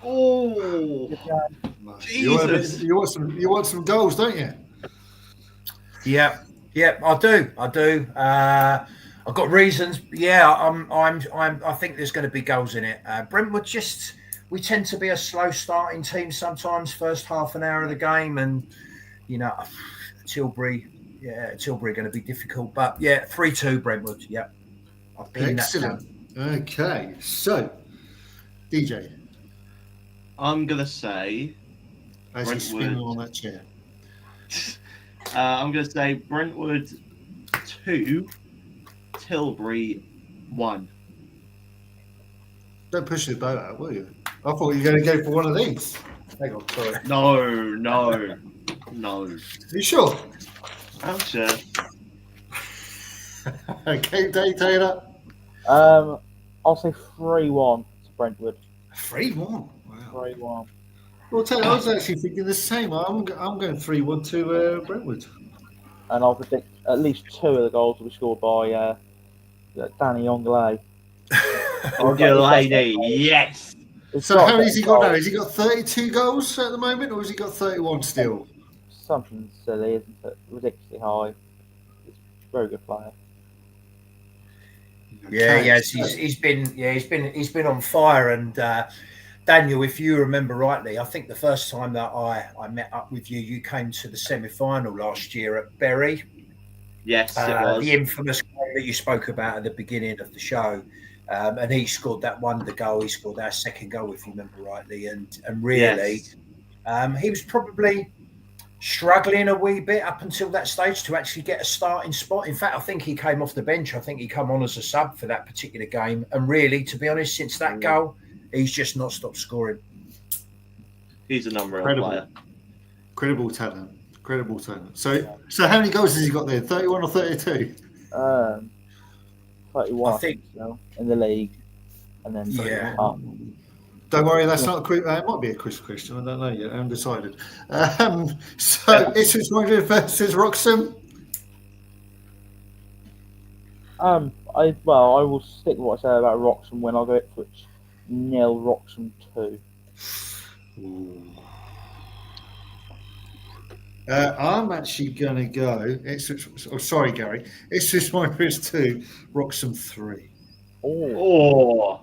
Speaker 3: Oh, Jesus.
Speaker 1: You want some goals, don't you?
Speaker 2: Yeah, I do. I've got reasons. Yeah, I think there's going to be goals in it. Brentwood we tend to be a slow starting team sometimes, first half an hour of the game, and Tilbury are going to be difficult. But 3-2 Brentwood. Yeah, I've pinned
Speaker 1: excellent. That down. Okay, so DJ,
Speaker 3: I'm gonna say
Speaker 1: as he's spinning on that chair.
Speaker 3: I'm gonna say Brentwood 2, Tilbury 1.
Speaker 1: Don't push the boat out, will you? I thought you were going to go for one of these. Hang on, sorry.
Speaker 3: No.
Speaker 1: Are you sure?
Speaker 3: I'm sure.
Speaker 1: Okay, Taylor.
Speaker 4: I'll say 3-1 to Brentwood.
Speaker 1: 3-1. Wow.
Speaker 4: 3-1.
Speaker 1: Well, Taylor, I was actually thinking the same. I'm going 3-1 to Brentwood.
Speaker 4: And I'll predict at least 2 of the goals will be scored by Danny Ongley.
Speaker 3: Ongley, yes.
Speaker 1: So how many's he got now? Has he got 32 goals at the moment, or has he got 31 still?
Speaker 4: Something silly, isn't it? Ridiculously high. He's a very good player.
Speaker 2: Yeah, yes, he's been on fire. And Daniel, if you remember rightly, I think the first time that I met up with you, you came to the semi-final last year at Bury.
Speaker 3: Yes, it was
Speaker 2: the infamous game that you spoke about at the beginning of the show. And he scored that wonder goal. He scored our second goal, if you remember rightly. And really, he was probably struggling a wee bit up until that stage to actually get a starting spot. In fact, I think he came off the bench. I think he came on as a sub for that particular game. And really, to be honest, since that goal, he's just not stopped scoring.
Speaker 3: He's a number one player.
Speaker 1: Incredible talent. So how many goals has he got there? 31 or 32?
Speaker 4: 31, I think so, in the league. and then
Speaker 1: Don't worry, that's not a quiz. It might be a quiz question. I don't know yet. I haven't decided. So Ipswich versus Wroxham.
Speaker 4: I will stick with what I said about Wroxham when I go Ipswich 0, Wroxham 2.
Speaker 1: I'm actually going to go Ipswich. Oh, sorry, Gary. Ipswich Wanderers 2, Wroxham 3.
Speaker 3: Oh.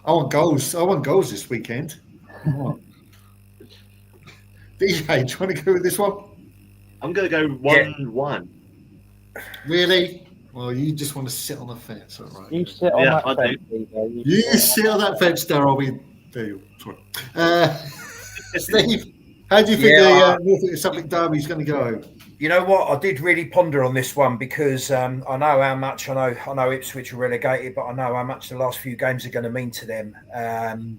Speaker 1: I want goals. I want goals this weekend. DJ, do you want to go with this one?
Speaker 3: I'm going to go 1-1.
Speaker 1: Really? Well, you just want to sit on the fence, all right?
Speaker 4: You sit on that fence, DJ.
Speaker 1: You sit on that fence, Daryl. Steve, how do you think the Norfolk Suffolk Derby is going to go?
Speaker 2: You know what? I did really ponder on this one because I know how much I know Ipswich are relegated, but I know how much the last few games are going to mean to them.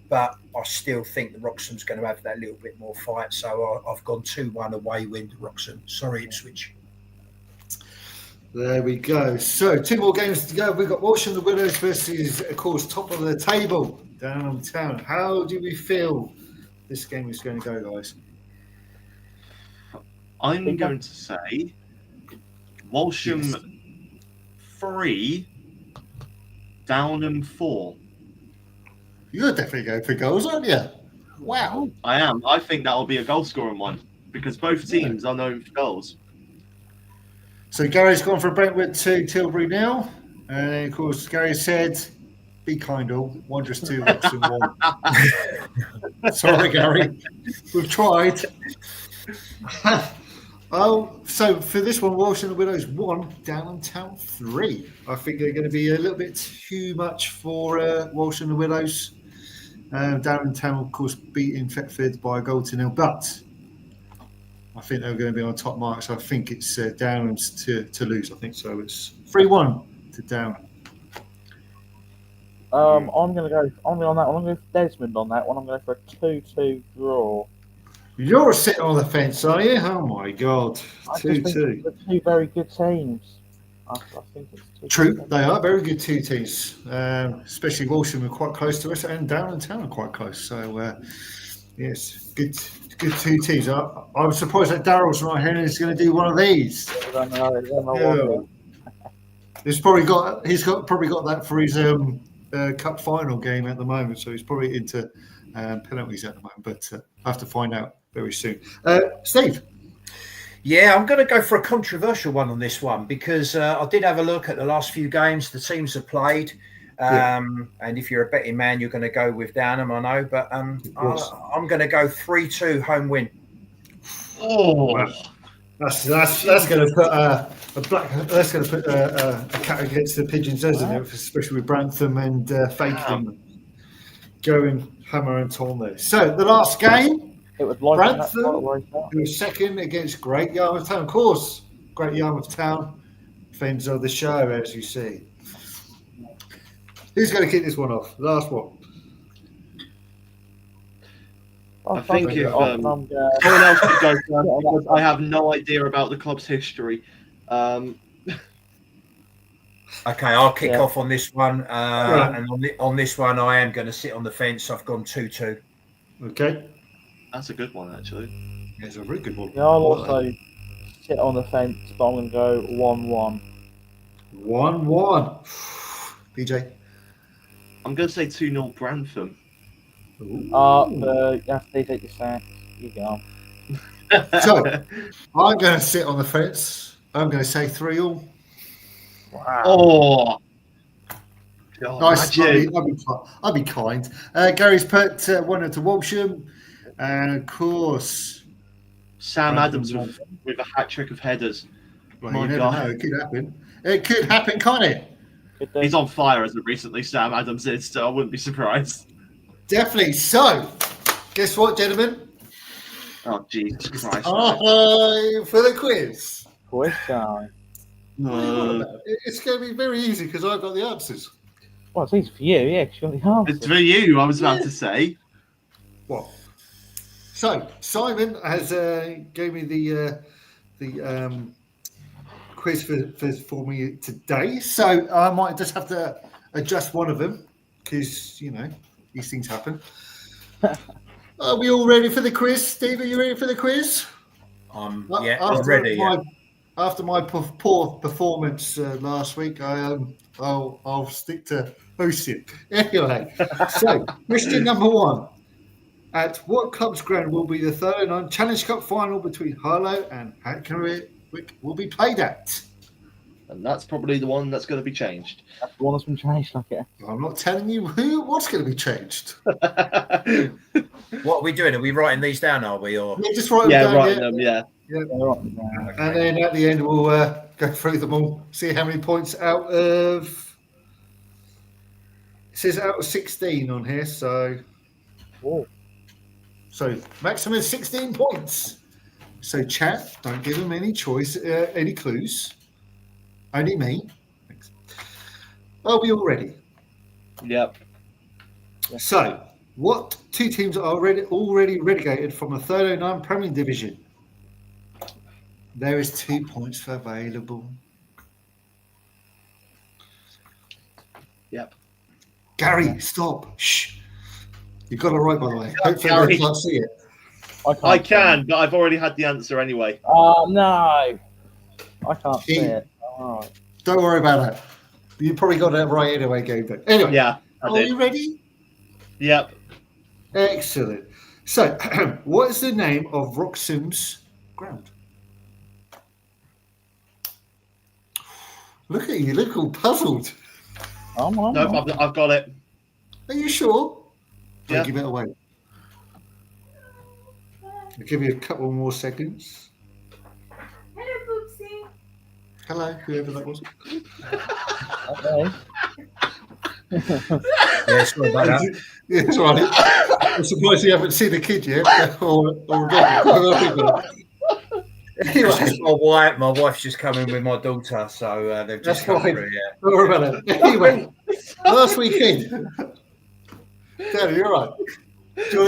Speaker 2: But I still think the Wroxham's going to have that little bit more fight. So I've gone 2-1 away win Wroxham. Sorry, Ipswich.
Speaker 1: There we go. So 2 more games to go. We've got Walsh and the Willows versus, of course, top of the table downtown. How do we feel this game is going to go, guys?
Speaker 3: I'm going to say Walsham 3, Downham 4.
Speaker 1: You're definitely going for goals, aren't you? Wow.
Speaker 3: I am. I think that'll be a goal scoring one because both teams are known for goals.
Speaker 1: So Gary's gone for Brentwood 2, Tilbury now. And of course, Gary said, be kind all. Wanderers 2, Wroxham 1. Sorry, Gary. We've tried. So for this one, Walsh and the Willows 1, Downtown 3. I think they're going to be a little bit too much for Walsh and the Willows. Downtown, of course, beating Thetford by a goal to 0, but I think they're going to be on top marks. I think it's Downham's to lose. I think so. It's 3-1 to Downham.
Speaker 4: I'm going to go on that one. I'm going to go for Desmond on that one. I'm going for a 2-2 draw.
Speaker 1: You're sitting on the fence, are you? Oh my God, 2-2.
Speaker 4: The 2 very good teams. I think it's 2.
Speaker 1: True, they are very good 2 teams. Especially Walsham are quite close to us, and Downtown are quite close. So yes, good 2 teams. I was surprised that Daryl's not here and he's going to do one of these. He's probably got that for his cup final game at the moment. So he's probably into penalties at the moment, but I have to find out very soon. Steve?
Speaker 2: Yeah, I'm going to go for a controversial one on this one because I did have a look at the last few games the teams have played. And if you're a betting man, you're going to go with Downham, I know. But I'm going to go 3-2 home win.
Speaker 1: Oh, that's going to put a cat against the pigeons, isn't it? Especially with Brantham and Fakenham going hammer and tongue there. So the last game,
Speaker 4: it was like
Speaker 1: Brantham, who was second against Great Yarmouth Town. Of course, Great Yarmouth Town, fans of the show, as you see. Who's going to kick this one off? The last one.
Speaker 3: I think if someone else could go first, because I have no idea about the club's history.
Speaker 2: Okay, I'll kick off on this one. And on this one, I am going to sit on the fence. I've gone 2-2.
Speaker 1: Okay.
Speaker 3: That's a good one, actually.
Speaker 1: It's a very good one.
Speaker 4: Yeah, I'll also sit on the fence, but I'm going to go 1-1.
Speaker 1: 1-1. DJ?
Speaker 3: I'm going to say 2-0 Brantham.
Speaker 4: Yes, they take the sack. You go.
Speaker 1: So, I'm going to sit on the fence. I'm going to say 3-all.
Speaker 4: Wow.
Speaker 3: Oh.
Speaker 1: Nice. I'll be kind. Gary's put 1 to Walsham. And, of course,
Speaker 3: Sam Adams with a hat-trick of headers.
Speaker 1: Well, you never know. It could happen. It could happen, can't it?
Speaker 3: He's on fire as of recently, Sam Adams is, so I wouldn't be surprised.
Speaker 1: Definitely. So, guess what, gentlemen?
Speaker 3: Oh, Jesus Christ.
Speaker 1: For the quiz.
Speaker 4: Quiz time.
Speaker 1: It's going to be very easy because I've got the answers.
Speaker 4: Well, it's easy for you, yeah, because you've got the answers.
Speaker 3: It's for you, I was about to say.
Speaker 1: What? So, Simon has gave me the quiz for me today. So, I might just have to adjust one of them because, these things happen. Are we all ready for the quiz? Steve, are you ready for the quiz?
Speaker 2: I'm ready.
Speaker 1: After my poor performance last week, I'll stick to hosting. Anyway, so question number 1. At what club's ground will be the 39 Challenge Cup final between Harlow and Hackney will be played at?
Speaker 3: And that's probably the one that's going to be changed.
Speaker 4: That's the one that's been changed, like it.
Speaker 1: I'm not telling you what's going to be changed.
Speaker 2: What are we doing? Are we writing these down, are we? Or
Speaker 1: Yeah, just write them down.
Speaker 3: Writing them, yeah.
Speaker 1: And then at the end, we'll go through them all, see how many points out of... It says out of 16 on here, so...
Speaker 4: Whoa.
Speaker 1: So maximum 16 points. So chat, don't give them any any clues. Only me. Thanks. Are we all ready?
Speaker 3: Yep.
Speaker 1: So, what 2 teams are already relegated from the 309 Premier Division? There is 2 points available.
Speaker 3: Yep.
Speaker 1: Gary, stop. Shh. You got it right, by the way. Hopefully they can't see it.
Speaker 3: I can, but I've already had the answer anyway.
Speaker 4: Oh, no. I can't see it. All right.
Speaker 1: Don't worry about that. You probably got it right anyway, Gabe. But anyway,
Speaker 3: Yeah,
Speaker 1: are you ready?
Speaker 3: Yep.
Speaker 1: Excellent. So, what is the name of Roxham's ground? Look at you, look all puzzled.
Speaker 3: Nope, I've got it.
Speaker 1: Are you sure?
Speaker 3: Yeah.
Speaker 1: Don't give it away. I'll give you a couple more seconds.
Speaker 5: Hello, Poopsie.
Speaker 1: Hello, whoever that was.
Speaker 4: Okay.
Speaker 2: yeah, sorry about that.
Speaker 1: Yeah, it's all right. I'm surprised you haven't seen a kid yet, or a dog.
Speaker 2: Anyway, my wife's just come in with my daughter, so they've just come through. Yeah.
Speaker 1: Don't worry about it. Anyway, last weekend. Danny, you're right. Do you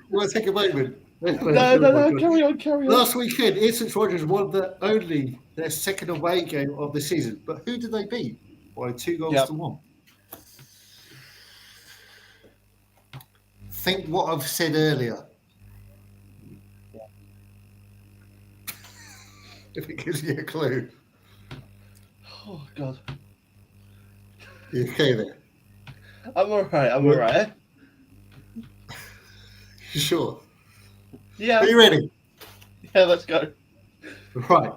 Speaker 1: want to take a moment?
Speaker 3: No, carry on.
Speaker 1: Last weekend, Ipswich Rogers won their second away game of the season. But who did they beat? By 2 goals to 1. Think what I've said earlier. If it gives you a clue.
Speaker 3: Oh, God.
Speaker 1: You okay there?
Speaker 3: I'm all right.
Speaker 1: You sure?
Speaker 3: Yeah.
Speaker 1: Are you ready?
Speaker 3: Yeah, let's go.
Speaker 1: Right.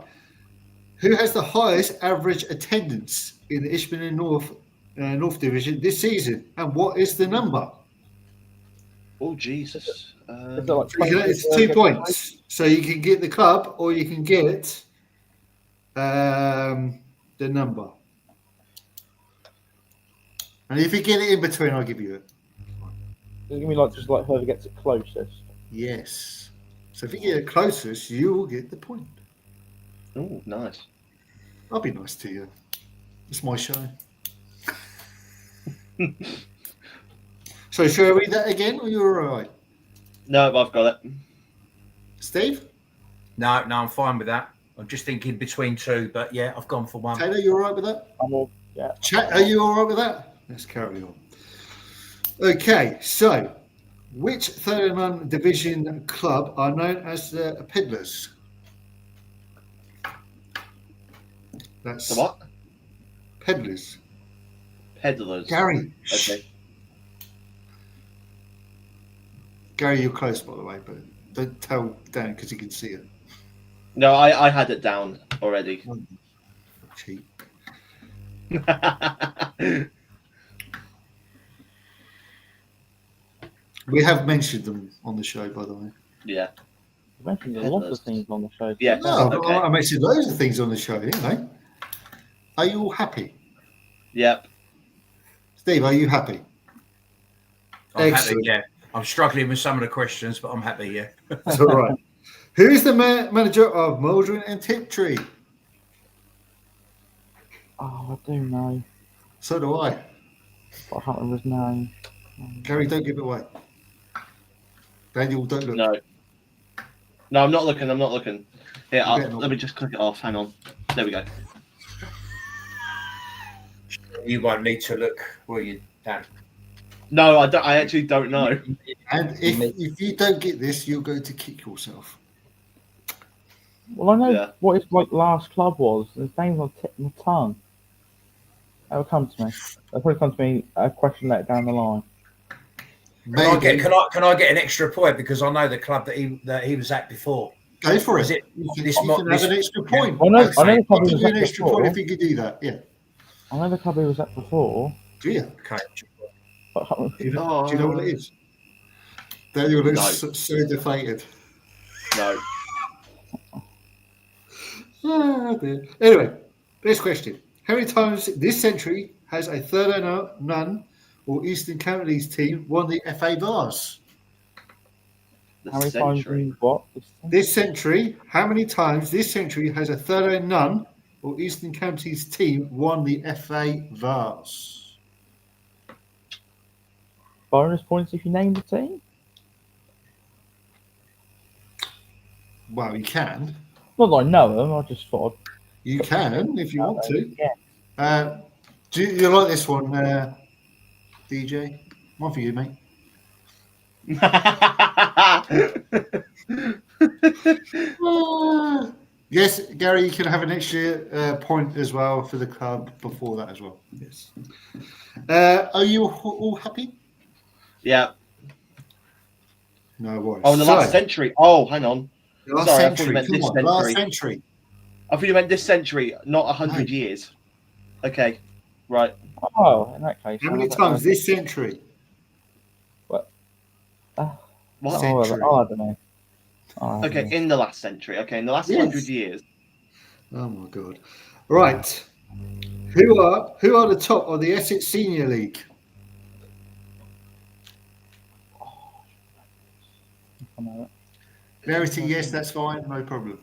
Speaker 1: Who has the highest average attendance in the Ishmael North Division this season? And what is the number?
Speaker 3: Oh, Jesus.
Speaker 1: It's 2 points. So you can get the club or you can get the number. And if you get it in between, I'll give you it.
Speaker 4: It's going to be just like whoever gets it closest.
Speaker 1: Yes. So if you get it closest, you will get the point.
Speaker 3: Oh, nice.
Speaker 1: I'll be nice to you. It's my show. So should I read that again, or you're all right?
Speaker 3: No, I've got it.
Speaker 1: Steve?
Speaker 2: No, I'm fine with that. I'm just thinking between 2, but yeah, I've gone for 1.
Speaker 1: Taylor, you all right with that?
Speaker 4: I'm all, yeah.
Speaker 1: Chat, are you all right with that? Let's carry on. Okay, so which 39 division club are known as the Peddlers? That's
Speaker 3: The what?
Speaker 1: Peddlers.
Speaker 3: Peddlers.
Speaker 1: Gary.
Speaker 3: Okay.
Speaker 1: Gary, you're close, by the way, but don't tell Dan because he can see it.
Speaker 3: No, I had it down already.
Speaker 1: Cheap. We have mentioned them on the show, by the way.
Speaker 3: Yeah.
Speaker 4: You mentioned a lot of things on the show.
Speaker 3: Yeah.
Speaker 1: No,
Speaker 3: Okay.
Speaker 1: I mentioned loads of things on the show, didn't I? Are you all happy?
Speaker 3: Yep.
Speaker 1: Steve, are you happy?
Speaker 2: I'm
Speaker 1: Excellent.
Speaker 2: happy, yeah. I'm struggling with some of the questions, but I'm happy, yeah.
Speaker 1: That's all right. Who is the manager of Maldron and Tiptree?
Speaker 4: Oh, I do know.
Speaker 1: So do I.
Speaker 4: But I can't remember his name.
Speaker 1: Gary, don't give it away. Daniel, don't look.
Speaker 3: No, I'm not looking. Here,
Speaker 1: better not.
Speaker 3: let me just click it off. Hang on. There we go.
Speaker 2: You won't need to look, will you, Dan?
Speaker 3: No, I don't. I actually don't know.
Speaker 1: And if you don't get this, you're going to kick yourself.
Speaker 4: Well, I know what his last club was. His name's on the tip of my tongue. That'll come to me. That'll probably come to me a question later down the line.
Speaker 2: Can I get an extra point because I know the club that he was at before?
Speaker 1: Go for it. You can have an extra point. I know the club he was at extra before. Point if you could do that. Yeah.
Speaker 4: I know the club he was at before.
Speaker 1: Do you?
Speaker 2: Okay.
Speaker 1: Do you know what it is? Daniel looks so deflated.
Speaker 3: No.
Speaker 1: Oh, dear. Anyway, next question. How many times this century has a third none or Eastern Counties team won the FA Vars?
Speaker 4: How many times what?
Speaker 1: This century, how many times this century has a third none or Eastern Counties team won the FA Vars?
Speaker 4: Bonus points if you name the team?
Speaker 1: Well, you can.
Speaker 4: Not that I know them, I just thought
Speaker 1: you can if you want to. Yeah. Do you like this one, DJ? One for you, mate. Yes, Gary, you can have an extra point as well for the club before that as well. Yes. Are you all happy?
Speaker 3: Yeah.
Speaker 1: No worries.
Speaker 3: Oh, in the last century. Oh, hang on.
Speaker 1: Last century. I thought you meant this century. Last century.
Speaker 3: I thought you meant this century, not 100 years. Okay, right.
Speaker 4: Oh, in that case.
Speaker 1: How many times this century?
Speaker 4: What?
Speaker 3: What?
Speaker 1: Century.
Speaker 4: I don't know.
Speaker 3: Okay, in the last century. Okay, in the last 100 years.
Speaker 1: Oh my God! Right, who are the top of the Essex Senior League? Verity, yes, that's fine, no problem.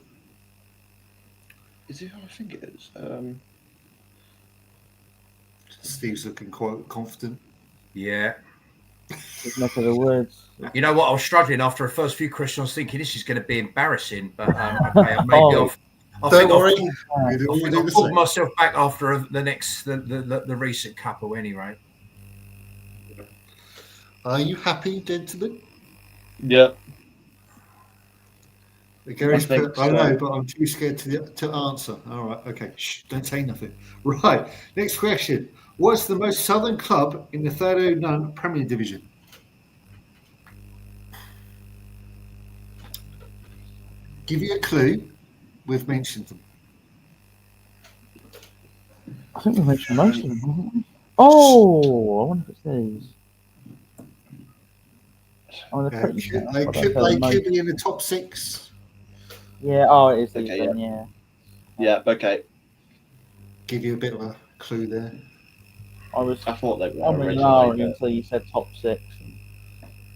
Speaker 3: Is it? I think it is.
Speaker 1: Steve's looking quite confident.
Speaker 2: Yeah.
Speaker 4: Look at the words.
Speaker 2: You know what? I was struggling after the first few questions, thinking this is going to be embarrassing. But okay, maybe
Speaker 1: don't worry.
Speaker 2: I'll pull myself back after the recent couple, anyway.
Speaker 1: Are you happy, gentlemen?
Speaker 3: Yeah.
Speaker 1: Gary's put, I know, but I'm too scared to answer. All right, okay. Shh, don't say nothing. Right, next question. What's the most southern club in the 309 Premier Division? Give you a clue. We've mentioned them.
Speaker 4: I think we mentioned most of them, haven't we? Oh, I wonder if it's these.
Speaker 1: They could be in the top 6.
Speaker 4: Yeah, oh, it is these
Speaker 3: okay,
Speaker 4: then, yeah.
Speaker 3: Yeah, okay.
Speaker 1: Give you a bit of a clue there.
Speaker 3: I thought they were.
Speaker 4: Until you said top 6.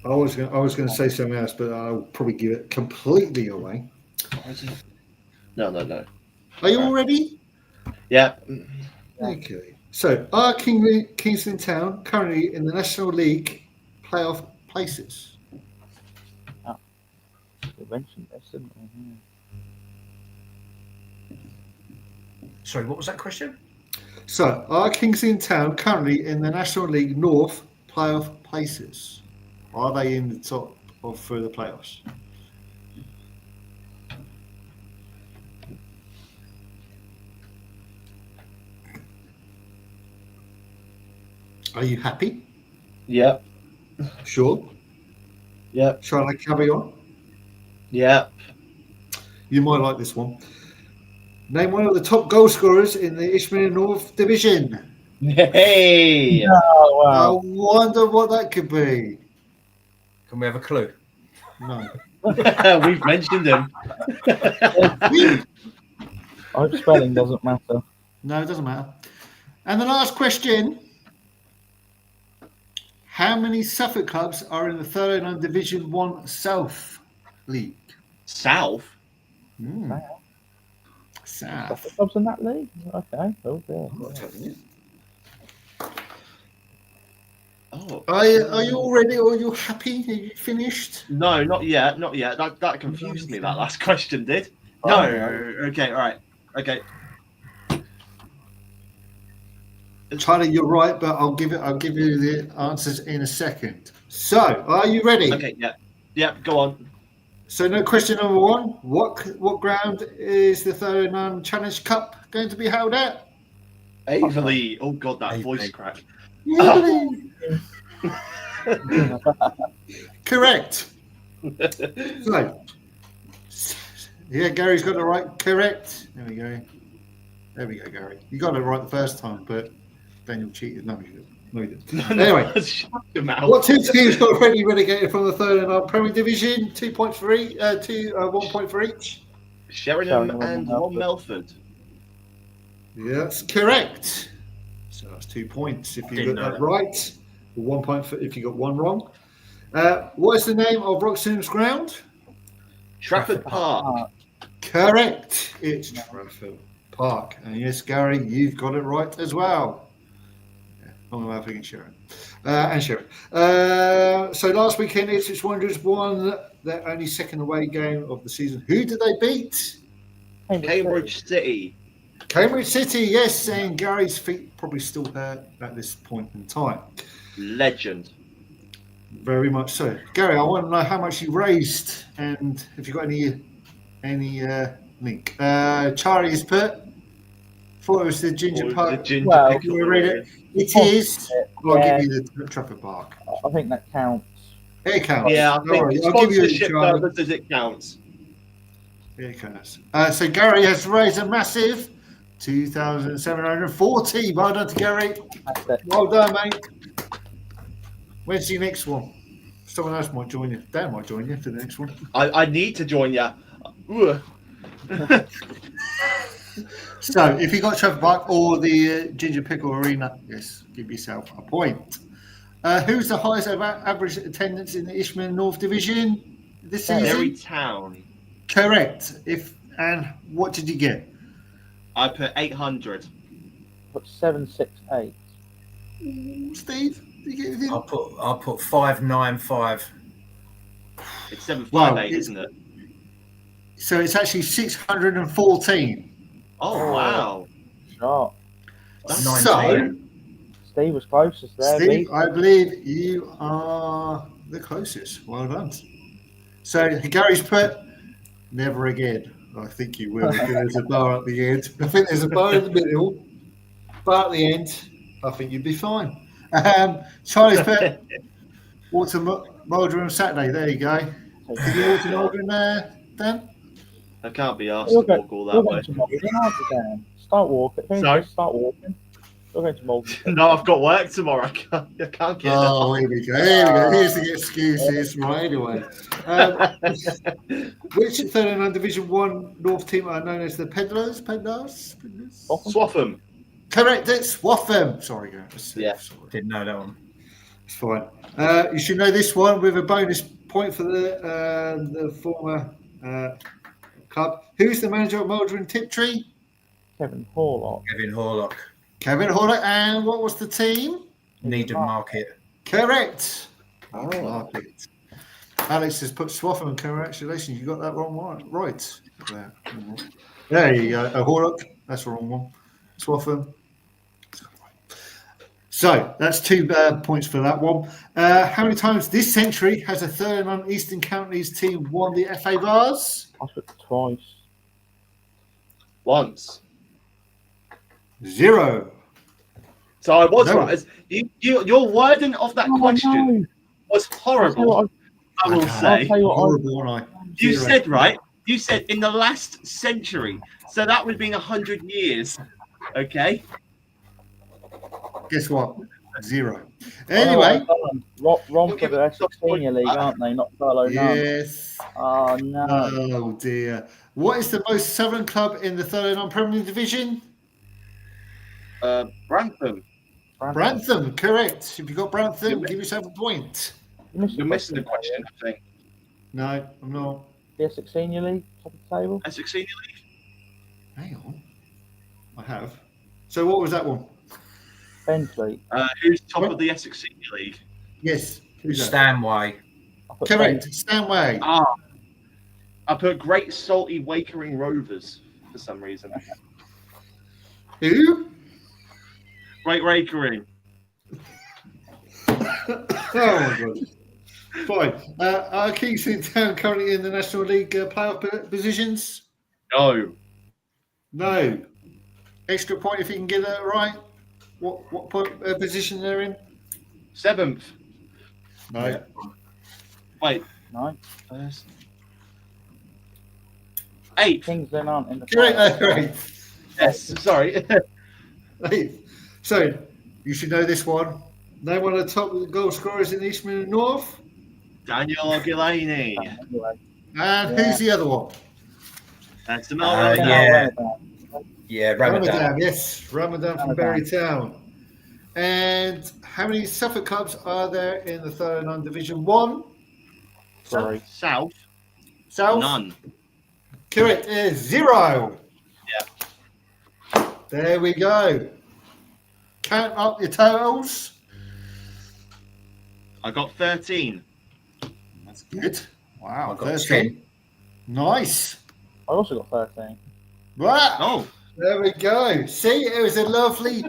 Speaker 1: I was going to say something else, but I'll probably give it completely away.
Speaker 3: No.
Speaker 1: Are you all ready?
Speaker 3: Yeah.
Speaker 1: Okay. So, are Kingston Town currently in the National League playoff places?
Speaker 4: Oh, we mentioned this, didn't we?
Speaker 2: Sorry, what was that question?
Speaker 1: So, are Kingston Town currently in the National League North playoff places? Are they in the top of for the playoffs? Are you happy?
Speaker 3: Yeah.
Speaker 1: Sure?
Speaker 3: Yeah.
Speaker 1: Shall I carry on?
Speaker 3: Yeah.
Speaker 1: You might like this one. Name one of the top goal scorers in the Ishmael North Division.
Speaker 3: Hey!
Speaker 4: Oh, wow.
Speaker 1: I wonder what that could be.
Speaker 2: Can we have a clue?
Speaker 1: No.
Speaker 3: We've mentioned him.
Speaker 4: I hope spelling doesn't matter.
Speaker 1: No, it doesn't matter. And the last question. How many Suffolk clubs are in the 309 Division 1 South League?
Speaker 3: South?
Speaker 4: Wow.
Speaker 1: South.
Speaker 4: Suffolk clubs in that league? Okay. Oh, yeah.
Speaker 3: Oh.
Speaker 1: Are you all ready? Or are you happy? Are you finished?
Speaker 3: No, not yet. Not yet. That confused me, that last question did. No. Okay, all right. Okay.
Speaker 1: Charlie, you're right, but I'll give you the answers in a second. So, are you ready?
Speaker 3: Okay, yeah, go on.
Speaker 1: So, no question number one. What ground is the 39 Challenge Cup going to be held at?
Speaker 3: Averley. Oh God, that
Speaker 2: Averley.
Speaker 3: voice crack.
Speaker 1: Correct. So, yeah, Gary's got it right. Correct. There we go, Gary. You got it right the first time, but Daniel cheated. No, he didn't. Anyway, what two teams got already relegated from the 39 Premier Division? 2 points for each. 1 point for each.
Speaker 3: Sheringham and Melford.
Speaker 1: Yeah, that's correct. So that's 2 points if you got that right. 1 point if you got one wrong. What is the name of Wroxham's ground?
Speaker 3: Trafford Park.
Speaker 1: Correct. It's Trafford Park. And yes, Gary, you've got it right as well. Yeah, I'm laughing at Sharon. And Sharon. So last weekend, Ipswich Wanderers won their only second away game of the season. Who did they beat?
Speaker 3: Cambridge City.
Speaker 1: Cambridge City, yes. And Gary's feet probably still hurt at this point in time.
Speaker 3: Legend.
Speaker 1: Very much so. Gary, I want to know how much you raised and if you got any link. Charlie's put. Thought it was the Ginger Park.
Speaker 4: Well,
Speaker 1: Can we read it? It is. I'll give you the Trafford Park.
Speaker 4: I think that counts.
Speaker 1: It counts.
Speaker 3: Yeah, I think
Speaker 1: I'll give you
Speaker 3: sponsorship purposes it counts.
Speaker 1: It counts. So Gary has raised a massive 2,740. Well done to Gary. Well done, mate. When's the next one? Someone else might join you. Dan might join you for the next one.
Speaker 3: I need to join you.
Speaker 1: So, if you got Trafford Park or the Ginger Pickle Arena, yes, give yourself a point. Who's the highest average attendance in the Ishmael North Division this season?
Speaker 3: Derry Town.
Speaker 1: Correct. And what did you get?
Speaker 3: I put 800.
Speaker 4: Put 768.
Speaker 1: Steve, did you get anything?
Speaker 2: I'll put 595.
Speaker 3: It's 758,
Speaker 1: Wow,
Speaker 3: isn't it?
Speaker 1: So it's actually 614.
Speaker 3: Oh, wow.
Speaker 4: Sharp.
Speaker 1: So,
Speaker 4: Steve was closest there.
Speaker 1: Steve, I believe you are the closest. Well done. So Gary's put never again. I think you will because there's a bar at the end. I think there's a bar in the middle, bar at the end. I think you'd be fine. Charlie's put Water Mouldering Saturday. There you go. Did you Water Mouldering there, Dan?
Speaker 3: I can't be asked to walk all that way.
Speaker 4: Start walking.
Speaker 3: Sorry?
Speaker 4: Start walking. We're going to Malden.
Speaker 3: No, I've got work tomorrow. I can't get
Speaker 1: Oh, here we go. Here we go. Here's the excuses. Right, anyway. Which 39 Division 1 North team are known as the Pedlars?
Speaker 3: Swaffham.
Speaker 1: Correct, it's Swaffham. Sorry, guys.
Speaker 3: Yeah.
Speaker 1: Sorry.
Speaker 2: Didn't know that one.
Speaker 1: It's fine. You should know this one with a bonus point for the former club. Who's the manager of Mouldering Tiptree?
Speaker 4: Kevin Horlock.
Speaker 2: Kevin Horlock.
Speaker 1: And what was the team?
Speaker 2: Needham Market.
Speaker 1: Correct. Market. Alex has put Swaffham. Congratulations, you got that wrong right. There you go. Horlock. That's the wrong one. Swaffham. So that's 2 points for that one. How many times this century has a 39 Eastern Counties team won the FA Vase?
Speaker 4: I put twice.
Speaker 3: Once.
Speaker 1: 0.
Speaker 3: So I was
Speaker 1: No.
Speaker 3: right. Your wording of that question was horrible. I will say.
Speaker 1: Horrible,
Speaker 3: You said right. You said in the last century. So that would have been 100 years. Okay.
Speaker 1: Guess what? 0. Anyway.
Speaker 4: Wrong for the Essex Senior League, aren't they? Not Furlough.
Speaker 1: Yes.
Speaker 4: Oh, no.
Speaker 1: Oh, dear. What is the most southern club in the 39 Premier Division?
Speaker 3: Grantham.
Speaker 1: Grantham, correct. If you got Grantham, give yourself a point.
Speaker 3: You're missing the question, I think.
Speaker 1: No, I'm not.
Speaker 4: The Essex Senior League, top of the table.
Speaker 3: Essex Senior League.
Speaker 1: Hang on. I have. So what was that one?
Speaker 4: Bentley.
Speaker 3: Who's top of the Essex Senior League?
Speaker 1: Yes. Who's that?
Speaker 2: Stanway.
Speaker 1: Correct. Stanway.
Speaker 3: I put Great Salty Wakering Rovers for some reason.
Speaker 1: Who?
Speaker 3: Great Rakering.
Speaker 1: Oh my god. Fine. Are Kingston Town currently in the National League playoff positions?
Speaker 3: No.
Speaker 1: No. Extra point if you can get that right. What point, position they're in?
Speaker 3: 7th.
Speaker 1: No.
Speaker 2: Yeah.
Speaker 3: Wait.
Speaker 4: No.
Speaker 3: First. 8th.
Speaker 4: Kingston aren't in the
Speaker 1: Correct. Right.
Speaker 3: Yes. Sorry.
Speaker 1: So you should know this one. Name one of the top goal scorers in Eastman and North.
Speaker 3: Daniel Ogilani.
Speaker 4: Anyway,
Speaker 1: And who's the other one?
Speaker 3: That's the Melrose.
Speaker 2: Yeah. Yeah, Ramadan.
Speaker 1: Ramadan, yes. Ramadan from Bury Town. And how many Suffolk clubs are there in the third and Division 1?
Speaker 4: Sorry.
Speaker 3: South.
Speaker 1: South?
Speaker 3: None.
Speaker 1: Correct is 0.
Speaker 3: Yeah.
Speaker 1: There we go. Count up your totals.
Speaker 3: I got 13.
Speaker 1: That's good. Wow,
Speaker 2: I got
Speaker 1: 13. Nice.
Speaker 4: I also got 13.
Speaker 1: Right.
Speaker 3: Oh.
Speaker 1: There we go. See, it was a lovely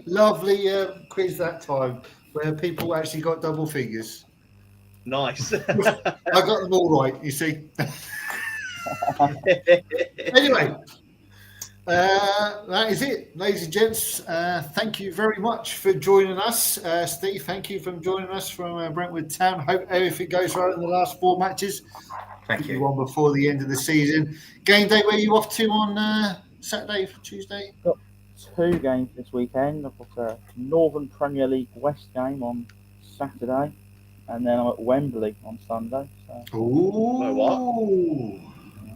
Speaker 1: quiz that time where people actually got double figures.
Speaker 3: Nice.
Speaker 1: I got them all right, you see. Anyway, that is it, ladies and gents. Thank you very much for joining us. Steve, thank you for joining us from Brentwood Town. Hope everything goes right in the last 4 matches.
Speaker 2: Thank you.
Speaker 1: One before the end of the season. Game day, where are you off to on Saturday, Tuesday?
Speaker 4: Got 2 games this weekend. I've got a Northern Premier League West game on Saturday, and then I'm at Wembley on Sunday. So.
Speaker 1: Ooh.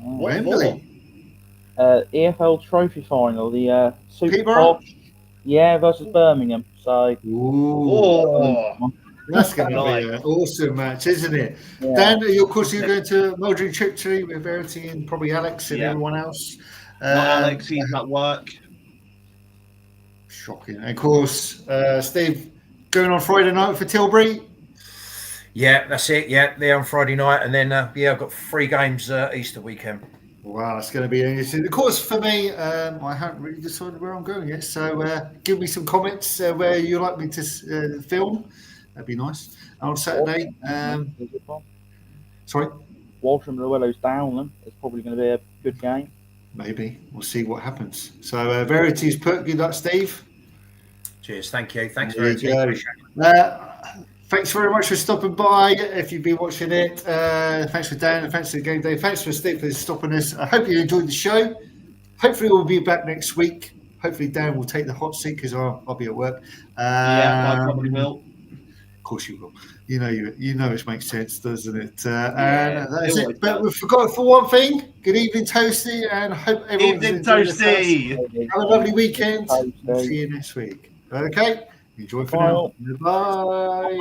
Speaker 1: Wembley.
Speaker 4: EFL Trophy Final, the Super
Speaker 1: Peterborough?
Speaker 4: Posh, versus Birmingham. So,
Speaker 1: That's going to be an awesome match, isn't it?
Speaker 4: Yeah.
Speaker 1: Dan, of course, you're going to Mouldering Trickery with Verity and probably Alex and everyone else.
Speaker 3: Not Alex, he's at work.
Speaker 1: Shocking. And of course, Steve, going on Friday night for Tilbury.
Speaker 2: Yeah, that's it. Yeah, there on Friday night. And then, I've got 3 games Easter weekend.
Speaker 1: Wow, it's going to be interesting. Of course, for me, I haven't really decided where I'm going yet. So give me some comments where you'd like me to film. That'd be nice. On Saturday. Sorry?
Speaker 4: Walsham Llewellow's Downland is probably going to be a good game.
Speaker 1: Maybe. We'll see what happens. So Verity's put. Good luck, Steve.
Speaker 2: Cheers. Thank you. Thanks,
Speaker 1: There
Speaker 2: Verity.
Speaker 1: you go.
Speaker 2: Appreciate it.
Speaker 1: Thanks very much for stopping by. If you've been watching it, thanks for Dan, thanks for the game day, thanks for Steve for stopping us. I hope you enjoyed the show. Hopefully, we'll be back next week. Hopefully, Dan will take the hot seat because I'll be at work.
Speaker 3: Yeah, I probably will.
Speaker 1: Of course, you will. You know it makes sense, doesn't it? And that's
Speaker 3: it
Speaker 1: it. But we forgot for one thing. Good evening, Toasty, and hope everyone's
Speaker 3: Evening,
Speaker 1: enjoying
Speaker 3: Toasty.
Speaker 1: themselves. Have a lovely weekend.
Speaker 4: Toasty.
Speaker 1: See you next week. Okay. Enjoy for now. Bye.